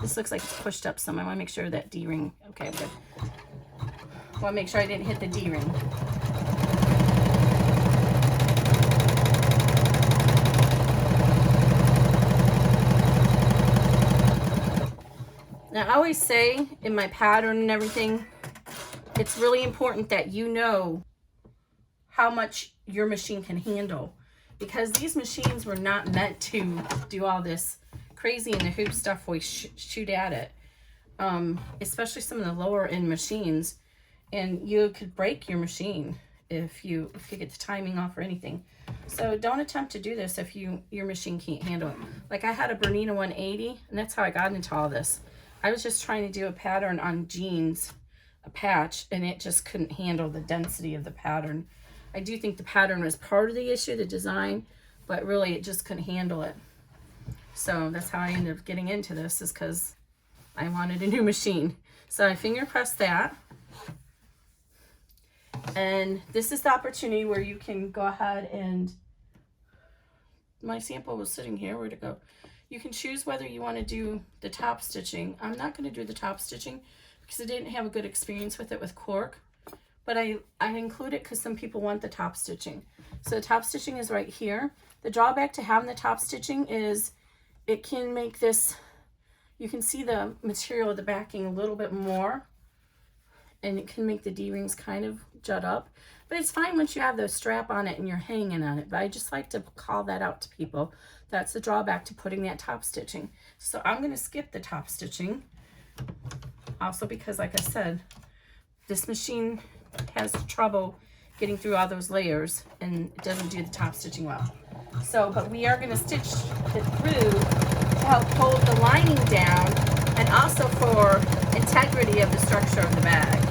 This looks like it's pushed up some. I want to make sure that D-ring, okay, good. I want to make sure I didn't hit the D-ring. Now I always say in my pattern and everything, it's really important that you know how much your machine can handle, because these machines were not meant to do all this crazy in the hoop stuff we shoot at it. especially some of the lower end machines, and you could break your machine if you get the timing off or anything. So don't attempt to do this if your machine can't handle it. Like I had a Bernina 180, and that's how I got into all this. I was just trying to do a pattern on jeans, a patch, and it just couldn't handle the density of the pattern. I do think the pattern was part of the issue, the design, but really it just couldn't handle it. So that's how I ended up getting into this, is because I wanted a new machine. So I finger pressed that. And this is the opportunity where you can go ahead and, my sample was sitting here, where'd it go? You can choose whether you want to do the top stitching. I'm not going to do the top stitching because I didn't have a good experience with it with cork, but I include it because some people want the top stitching. So the top stitching is right here. The drawback to having the top stitching is it can make this, you can see the material of the backing a little bit more, and it can make the D-rings kind of jut up. But it's fine once you have the strap on it and you're hanging on it. But I just like to call that out to people. That's the drawback to putting that top stitching. So I'm going to skip the top stitching. Also because, like I said, this machine has trouble getting through all those layers and it doesn't do the top stitching well. So, but we are going to stitch it through to help hold the lining down and also for integrity of the structure of the bag.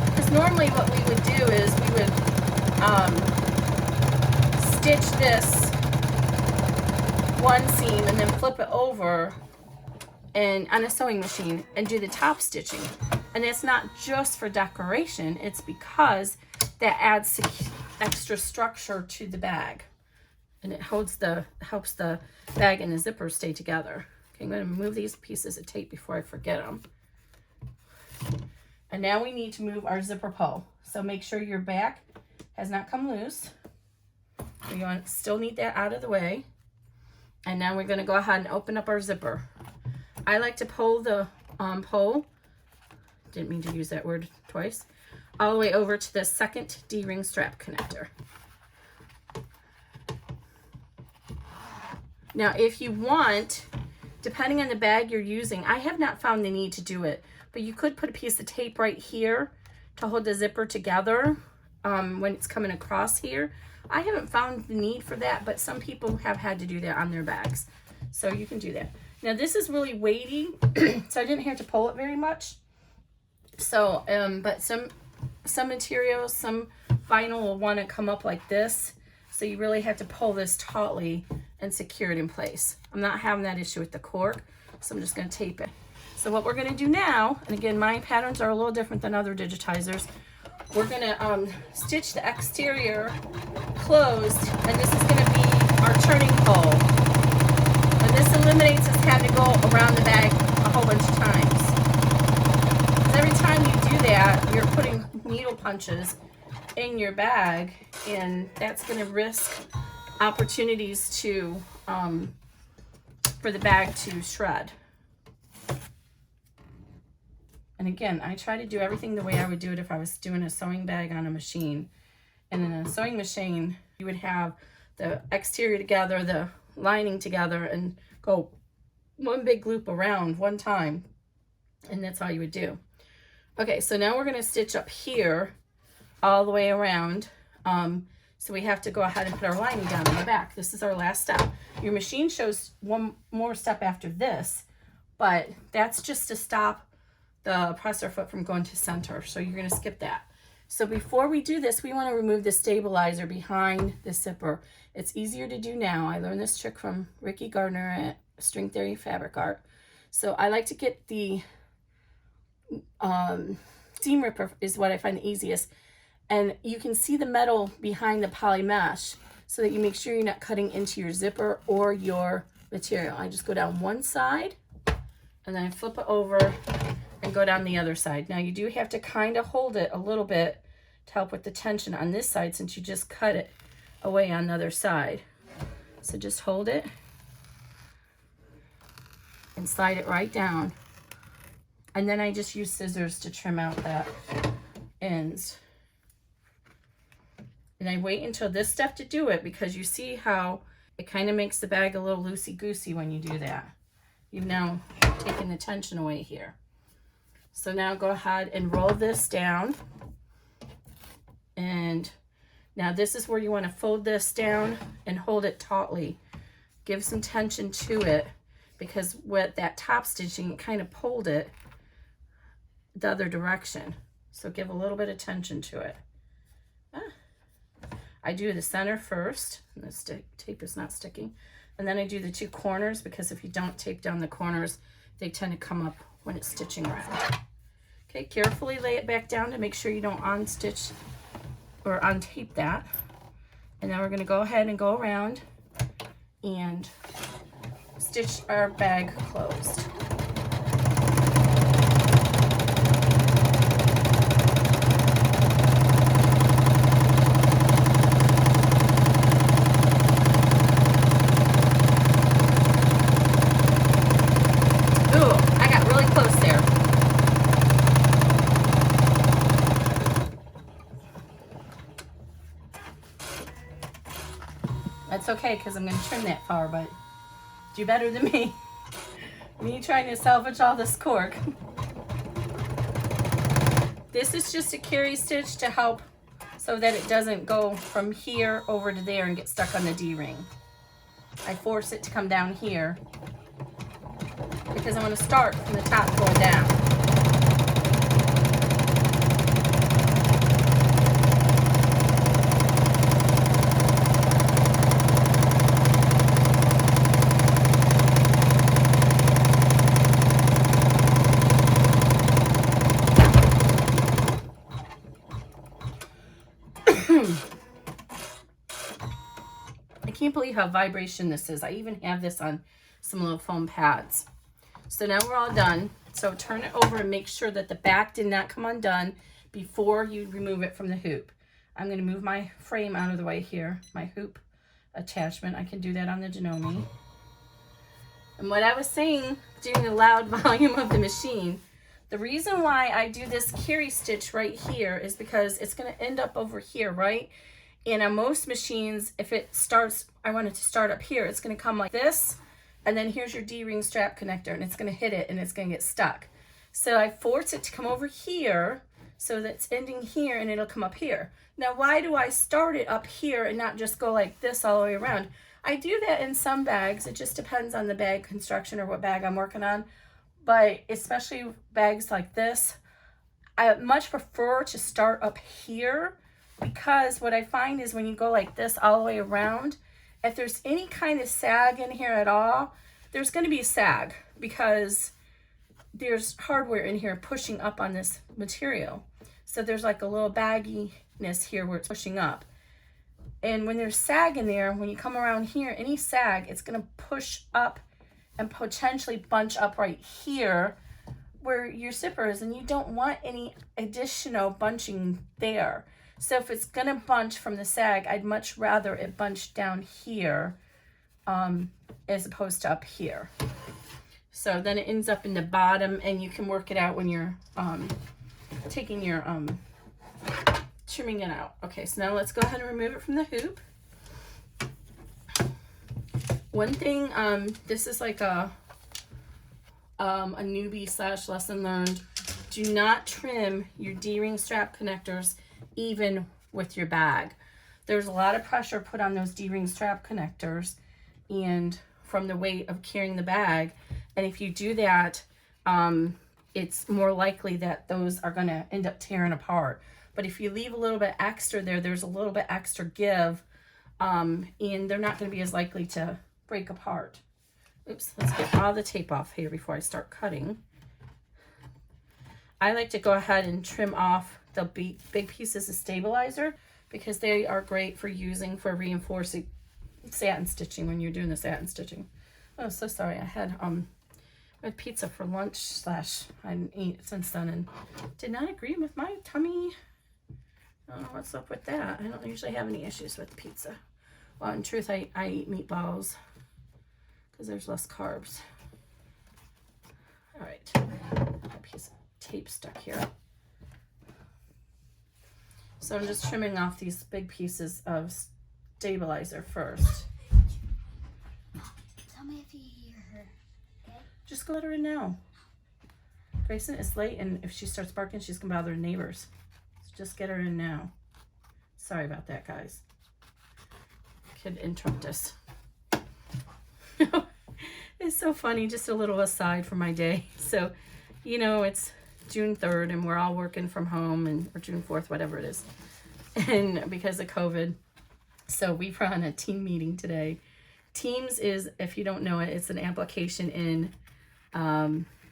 Because normally what we would do is we would stitch this one seam and then flip it over and on a sewing machine and do the top stitching. And it's not just for decoration, it's because that adds extra structure to the bag. And it helps the bag and the zipper stay together. Okay, I'm going to remove these pieces of tape before I forget them. And now we need to move our zipper pull. So make sure your back has not come loose. So you still need that out of the way. And now we're going to go ahead and open up our zipper. I like to pull the pole, didn't mean to use that word twice, all the way over to the second D-ring strap connector. Now if you want, depending on the bag you're using, I have not found the need to do it, but you could put a piece of tape right here to hold the zipper together when it's coming across here. I haven't found the need for that, but some people have had to do that on their bags. So you can do that. Now this is really weighty, so I didn't have to pull it very much. So, but some materials, some vinyl will want to come up like this. So you really have to pull this tautly and secure it in place. I'm not having that issue with the cork, so I'm just going to tape it. So what we're going to do now, and again, my patterns are a little different than other digitizers. We're going to stitch the exterior closed, and this is going to be our turning pole. And this eliminates us having to go around the bag a whole bunch of times. Because every time you do that, you're putting needle punches in your bag, and that's going to risk opportunities to for the bag to shred. And again, I try to do everything the way I would do it if I was doing a sewing bag on a machine. And in a sewing machine, you would have the exterior together, the lining together, and go one big loop around one time. And that's all you would do. Okay, so now we're going to stitch up here all the way around. So we have to go ahead and put our lining down on the back. This is our last step. Your machine shows one more step after this, but that's just to stop the presser foot from going to center. So you're going to skip that. So before we do this, we want to remove the stabilizer behind the zipper. It's easier to do now. I learned this trick from Ricky Gardner at String Theory Fabric Art. So I like to get the seam ripper is what I find the easiest. And you can see the metal behind the poly mesh so that you make sure you're not cutting into your zipper or your material. I just go down one side and then I flip it over and go down the other side. Now you do have to kind of hold it a little bit to help with the tension on this side since you just cut it away on the other side. So just hold it and slide it right down. And then I just use scissors to trim out that ends. And I wait until this step to do it because you see how it kind of makes the bag a little loosey-goosey when you do that. You've now taking the tension away here. So now go ahead and roll this down. And now this is where you want to fold this down and hold it tautly. Give some tension to it, because with that top stitching, it kind of pulled it the other direction. So give a little bit of tension to it. I do the center first, and the tape is not sticking. And then I do the two corners, because if you don't tape down the corners, they tend to come up when it's stitching around. Okay, carefully lay it back down to make sure you don't unstitch or untape that. And now we're going to go ahead and go around and stitch our bag closed. That's okay, because I'm going to trim that far, but do better than me. Me trying to salvage all this cork. This is just a carry stitch to help so that it doesn't go from here over to there and get stuck on the D-ring. I force it to come down here because I want to start from the top going down. I can't believe how vibration this is. I even have this on some little foam pads. So now we're all done. So turn it over and make sure that the back did not come undone before you remove it from the hoop. I'm going to move my frame out of the way here, my hoop attachment. I can do that on the Janome. And what I was saying during the loud volume of the machine, the reason why I do this carry stitch right here is because it's going to end up over here, right? And on most machines, if it starts, I want it to start up here, it's going to come like this, and then here's your D-ring strap connector, and it's going to hit it, and it's going to get stuck. So I force it to come over here, so that it's ending here, and it'll come up here. Now, why do I start it up here and not just go like this all the way around? I do that in some bags. It just depends on the bag construction or what bag I'm working on. But especially bags like this, I much prefer to start up here, because what I find is when you go like this all the way around, if there's any kind of sag in here at all, there's going to be a sag because there's hardware in here pushing up on this material. So there's like a little bagginess here where it's pushing up. And when there's sag in there, when you come around here, any sag, it's going to push up and potentially bunch up right here where your zipper is, and you don't want any additional bunching there. So if it's going to bunch from the sag, I'd much rather it bunch down here as opposed to up here. So then it ends up in the bottom, and you can work it out when you're taking your trimming it out. Okay, so now let's go ahead and remove it from the hoop. One thing, this is like a newbie / lesson learned. Do not trim your D-ring strap connectors even with your bag. There's a lot of pressure put on those D-ring strap connectors and from the weight of carrying the bag. And if you do that, it's more likely that those are going to end up tearing apart. But if you leave a little bit extra there, there's a little bit extra give, and they're not going to be as likely to break apart. Oops, let's get all the tape off here before I start cutting. I like to go ahead and trim off the big pieces of stabilizer because they are great for using for reinforcing satin stitching when you're doing the satin stitching. Oh, so sorry. I had pizza for lunch / I didn't eat since then and did not agree with my tummy. I don't know what's up with that. I don't usually have any issues with pizza. Well, in truth, I eat meatballs because there's less carbs. All right, a piece of tape stuck here. So I'm just trimming off these big pieces of stabilizer first. Tell me if you hear her, okay? Just go let her in now. Grayson, it's late, and if she starts barking, she's gonna bother the neighbors. So just get her in now. Sorry about that, guys. Could interrupt us. It's so funny. Just a little aside from my day. So, you know, it's June 3rd, and we're all working from home, or June 4th, whatever it is, and because of COVID. So we run a team meeting today. Teams is, if you don't know it, it's an application in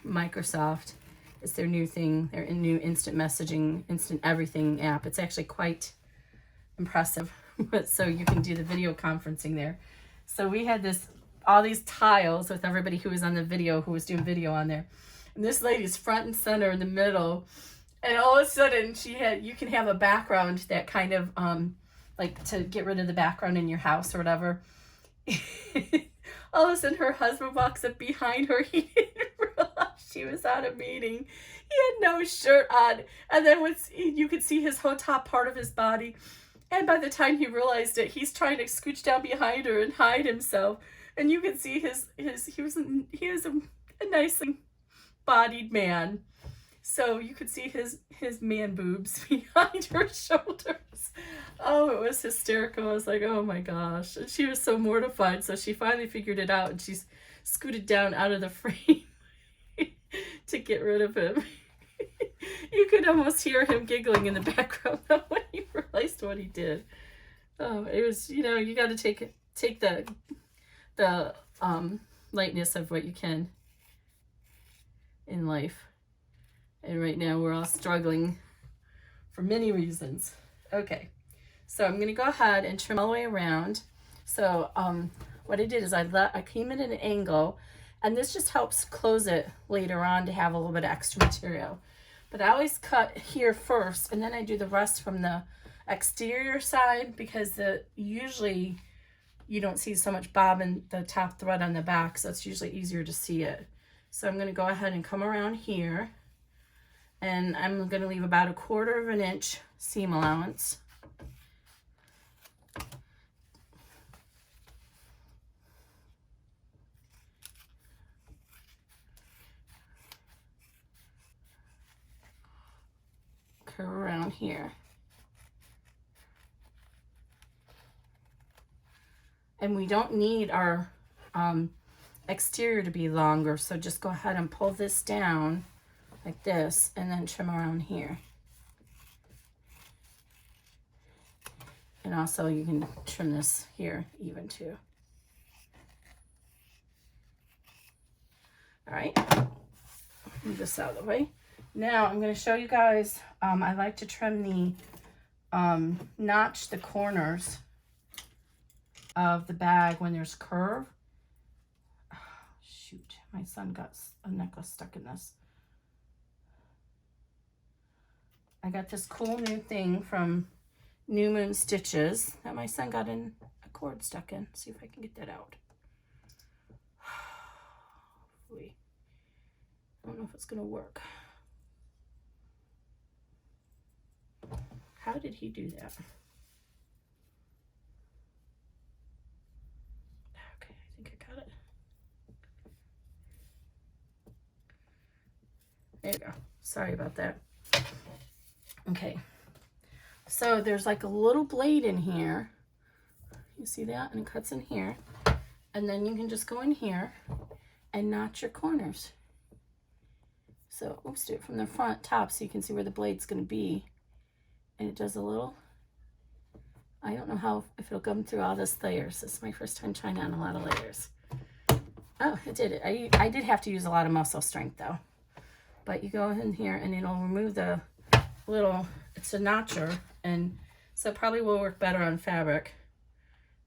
Microsoft. It's their new thing, their new instant messaging, instant everything app. It's actually quite impressive. So you can do the video conferencing there. So we had all these tiles with everybody who was on the video, who was doing video on there. And this lady's front and center in the middle. And all of a sudden you can have a background that kind of, like to get rid of the background in your house or whatever. All of a sudden her husband walks up behind her. He didn't realize she was at a meeting. He had no shirt on. And then you could see his whole top part of his body. And by the time he realized it, he's trying to scooch down behind her and hide himself. And you could see he was a nicely bodied man. So you could see his man boobs behind her shoulders. Oh, it was hysterical. I was like, oh my gosh. And she was so mortified. So she finally figured it out, and she's scooted down out of the frame to get rid of him. You could almost hear him giggling in the background when he realized what he did. Oh, it was, you know, you got to take the lightness of what you can in life. And right now we're all struggling for many reasons. Okay, so I'm gonna go ahead and trim all the way around. So what I did is I came in at an angle, and this just helps close it later on to have a little bit of extra material. But I always cut here first, and then I do the rest from the exterior side, because usually you don't see so much bob in the top thread on the back, so it's usually easier to see it. So I'm gonna go ahead and come around here, and I'm gonna leave about 1/4 of an inch seam allowance. Curve around here. And we don't need our exterior to be longer, so just go ahead and pull this down like this, and then trim around here. And also you can trim this here even too. All right, move this out of the way. Now I'm going to show you guys, I like to trim notch the corners of the bag when there's curve. Oh, shoot, my son got a necklace stuck in this. I got this cool new thing from New Moon Stitches that my son got a cord stuck in. See if I can get that out. I don't know if it's gonna work. How did he do that? Okay, I think I got it. There you go. Sorry about that. Okay, so there's like a little blade in here. You see that? And it cuts in here. And then you can just go in here and notch your corners. So, oops, do it from the front top so you can see where the blade's going to be. And it does a little, I don't know if it'll come through all this layers. This is my first time trying on a lot of layers. Oh, it did it. I did have to use a lot of muscle strength though. But you go in here and it'll remove the little, it's a notcher, and so it probably will work better on fabric.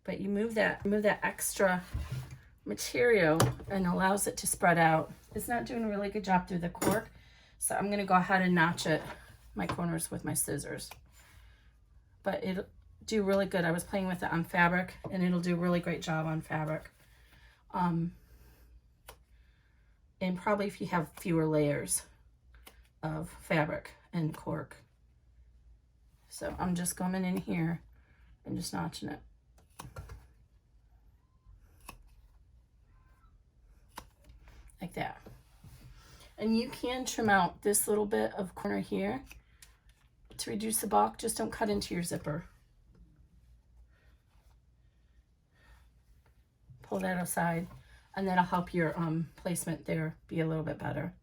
But you remove that extra material and allows it to spread out. It's not doing a really good job through the cork, so I'm gonna go ahead and notch my corners with my scissors. But it'll do really good. I was playing with it on fabric, and it'll do a really great job on fabric. And probably if you have fewer layers of fabric and cork. So I'm just coming in here and just notching it. like that. And you can trim out this little bit of corner here to reduce the bulk. Just don't cut into your zipper. Pull that aside, and that'll help your placement there be a little bit better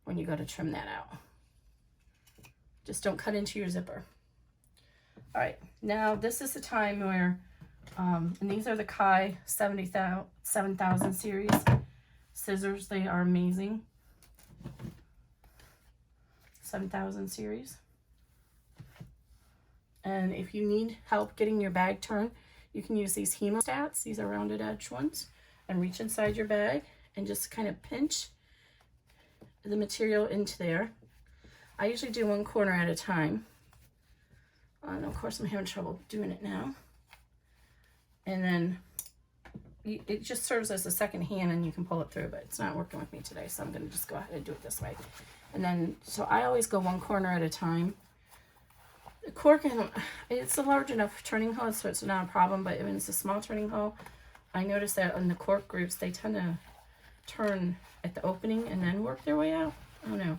when you go to trim that out. Just don't cut into your zipper. All right, now this is the time where, and these are the Kai 7000 series scissors. They are amazing. 7000 series. And if you need help getting your bag turned, you can use these hemostats. These are rounded edge ones, and reach inside your bag and just kind of pinch the material into there. I usually do one corner at a time. And of course I'm having trouble doing it now. And then it just serves as a second hand and you can pull it through, but it's not working with me today, so I'm gonna just go ahead and do it this way. And then, so I always go one corner at a time. The cork, it's a large enough turning hoe, so it's not a problem, but when it's a small turning hoe, I notice that in the cork groups, they tend to turn at the opening and then work their way out. I don't know.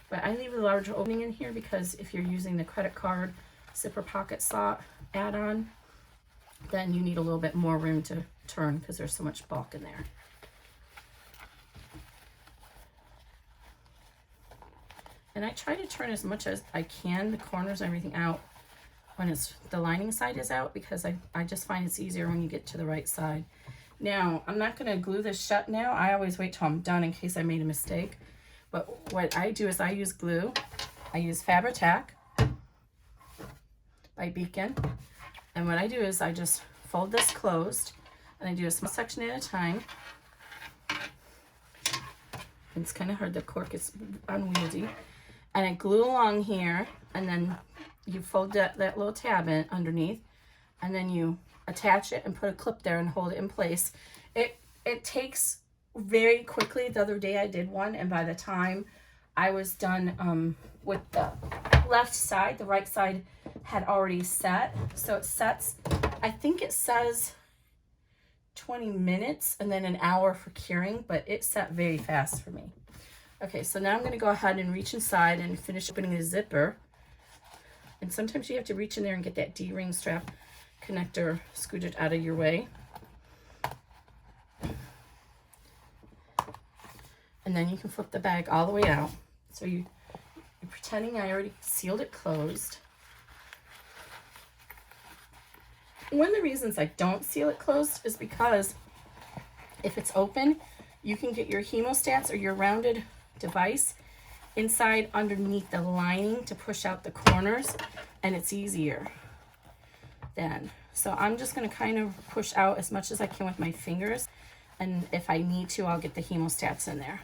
But I leave a large opening in here because if you're using the credit card zipper pocket slot add-on, then you need a little bit more room to turn because there's so much bulk in there. And I try to turn as much as I can, the corners and everything out when it's the lining side is out, because I just find it's easier when you get to the right side. Now, I'm not gonna glue this shut now. I always wait till I'm done in case I made a mistake. But what I do is I use glue. I use Fabri-Tac by Beacon. And what I do is I just fold this closed and I do a small section at a time. It's kind of hard, the cork is unwieldy. And I glue along here, and then you fold that little tab in underneath, and then you attach it and put a clip there and hold it in place. It takes very quickly. The other day I did one, and by the time I was done with the left side, the right side had already set. So it sets, I think it says 20 minutes and then an hour for curing, but it set very fast for me. Okay, so now I'm going to go ahead and reach inside and finish opening the zipper. And sometimes you have to reach in there and get that D-ring strap connector scooted out of your way. And then you can flip the bag all the way out. So you're pretending I already sealed it closed. One of the reasons I don't seal it closed is because if it's open, you can get your hemostats or your rounded device inside underneath the lining to push out the corners, and it's easier then. So I'm just going to kind of push out as much as I can with my fingers, and if I need to, I'll get the hemostats in there.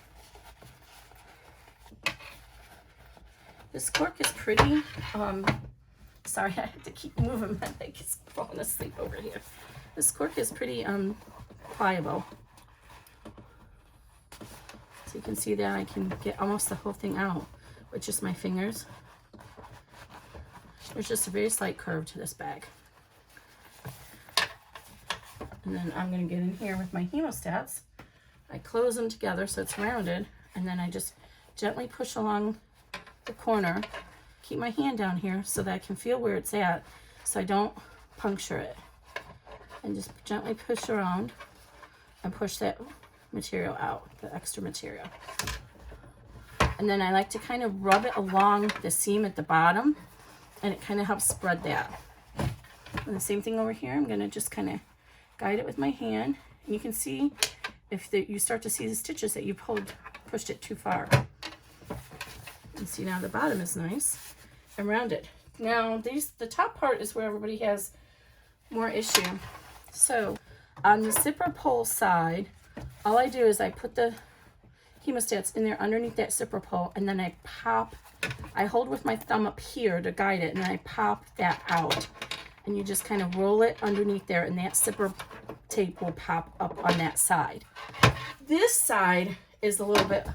This cork is pretty, sorry, I have to keep moving, my leg is falling asleep over here. This cork is pretty pliable. So you can see that I can get almost the whole thing out with just my fingers. There's just a very slight curve to this bag. And then I'm going to get in here with my hemostats. I close them together so it's rounded, and then I just gently push along the corner. Keep my hand down here so that I can feel where it's at so I don't puncture it. And just gently push around and push that material out, the extra material. And then I like to kind of rub it along the seam at the bottom, and it kind of helps spread that. And the same thing over here, I'm going to just kind of guide it with my hand. And you can see if you start to see the stitches that you pushed it too far. You see now the bottom is nice and rounded. Now the top part is where everybody has more issue. So on the zipper pull side, all I do is I put the hemostats in there underneath that zipper pull, and then I hold with my thumb up here to guide it, and then I pop that out. And you just kind of roll it underneath there, and that zipper tape will pop up on that side. This side is a little bit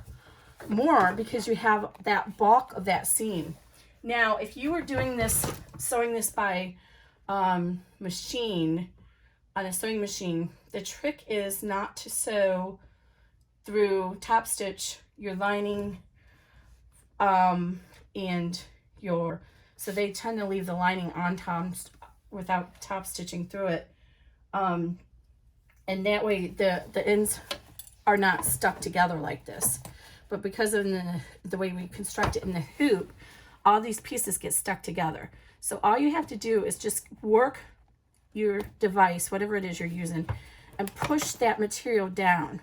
more because you have that bulk of that seam. Now, if you were doing this, sewing this by machine, on a sewing machine, the trick is not to sew through top stitch your lining and your, so they tend to leave the lining on top without top stitching through it. And that way the ends are not stuck together like this. But because of the way we construct it in the hoop, all these pieces get stuck together. So all you have to do is just work your device, whatever it is you're using, and push that material down.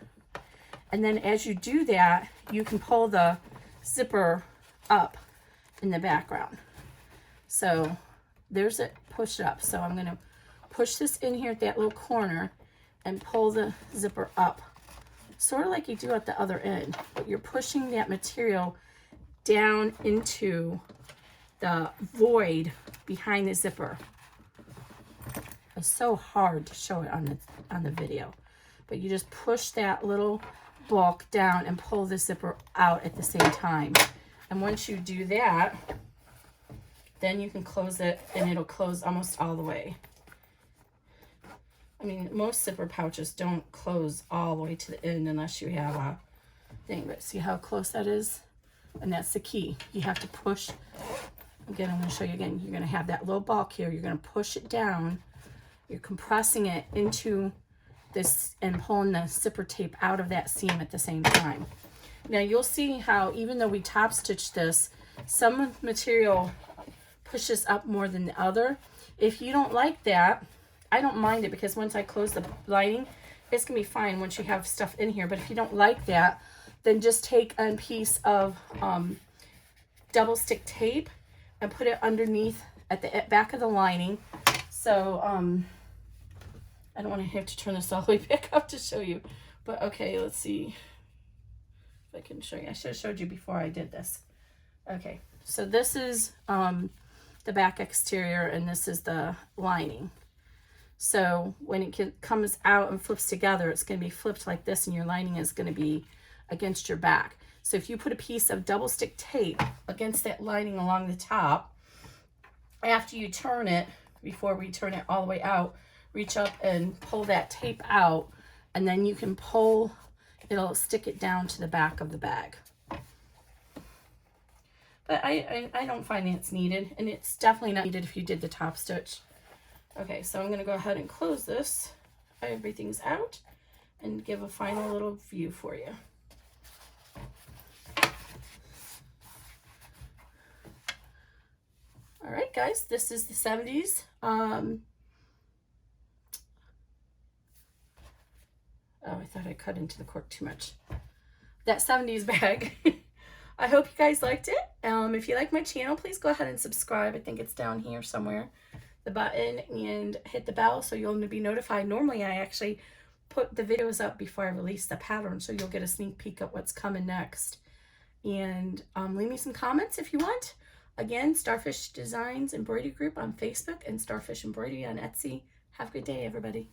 And then as you do that, you can pull the zipper up in the background. So there's it, push it up. So I'm going to push this in here at that little corner and pull the zipper up, sort of like you do at the other end, but you're pushing that material down into the void behind the zipper. It's so hard to show it on the video, but you just push that little bulk down and pull the zipper out at the same time. And once you do that, then you can close it, and it'll close almost all the way. I mean, most zipper pouches don't close all the way to the end unless you have a thing, but see how close that is? And that's the key. You have to push. Again, I'm going to show you again. You're going to have that little bulk here. You're going to push it down. You're compressing it into this and pulling the zipper tape out of that seam at the same time. Now you'll see how even though we top stitch this, some material pushes up more than the other. If you don't like that, I don't mind it, because once I close the lining, it's going to be fine once you have stuff in here. But if you don't like that, then just take a piece of double stick tape and put it underneath at the back of the lining. So I don't want to have to turn this all the way back up to show you. But okay, let's see if I can show you. I should have showed you before I did this. Okay, so this is the back exterior, and this is the lining. So when it comes out and flips together, it's going to be flipped like this, and your lining is going to be against your back. So if you put a piece of double stick tape against that lining along the top, after you turn it, before we turn it all the way out, reach up and pull that tape out, and then you can pull, it'll stick it down to the back of the bag. But I don't find it's needed, and it's definitely not needed if you did the top stitch. Okay, so I'm going to go ahead and close this. Everything's out, and give a final little view for you. All right, guys, this is the 70s. Oh, I thought I cut into the cork too much. That 70s bag. I hope you guys liked it. If you like my channel, please go ahead and subscribe. I think it's down here somewhere, the button, and hit the bell so you'll be notified. Normally, I actually put the videos up before I release the pattern, so you'll get a sneak peek at what's coming next. And leave me some comments if you want. Again, Starfish Designs Embroidery Group on Facebook and Starfish Embroidery on Etsy. Have a good day, everybody.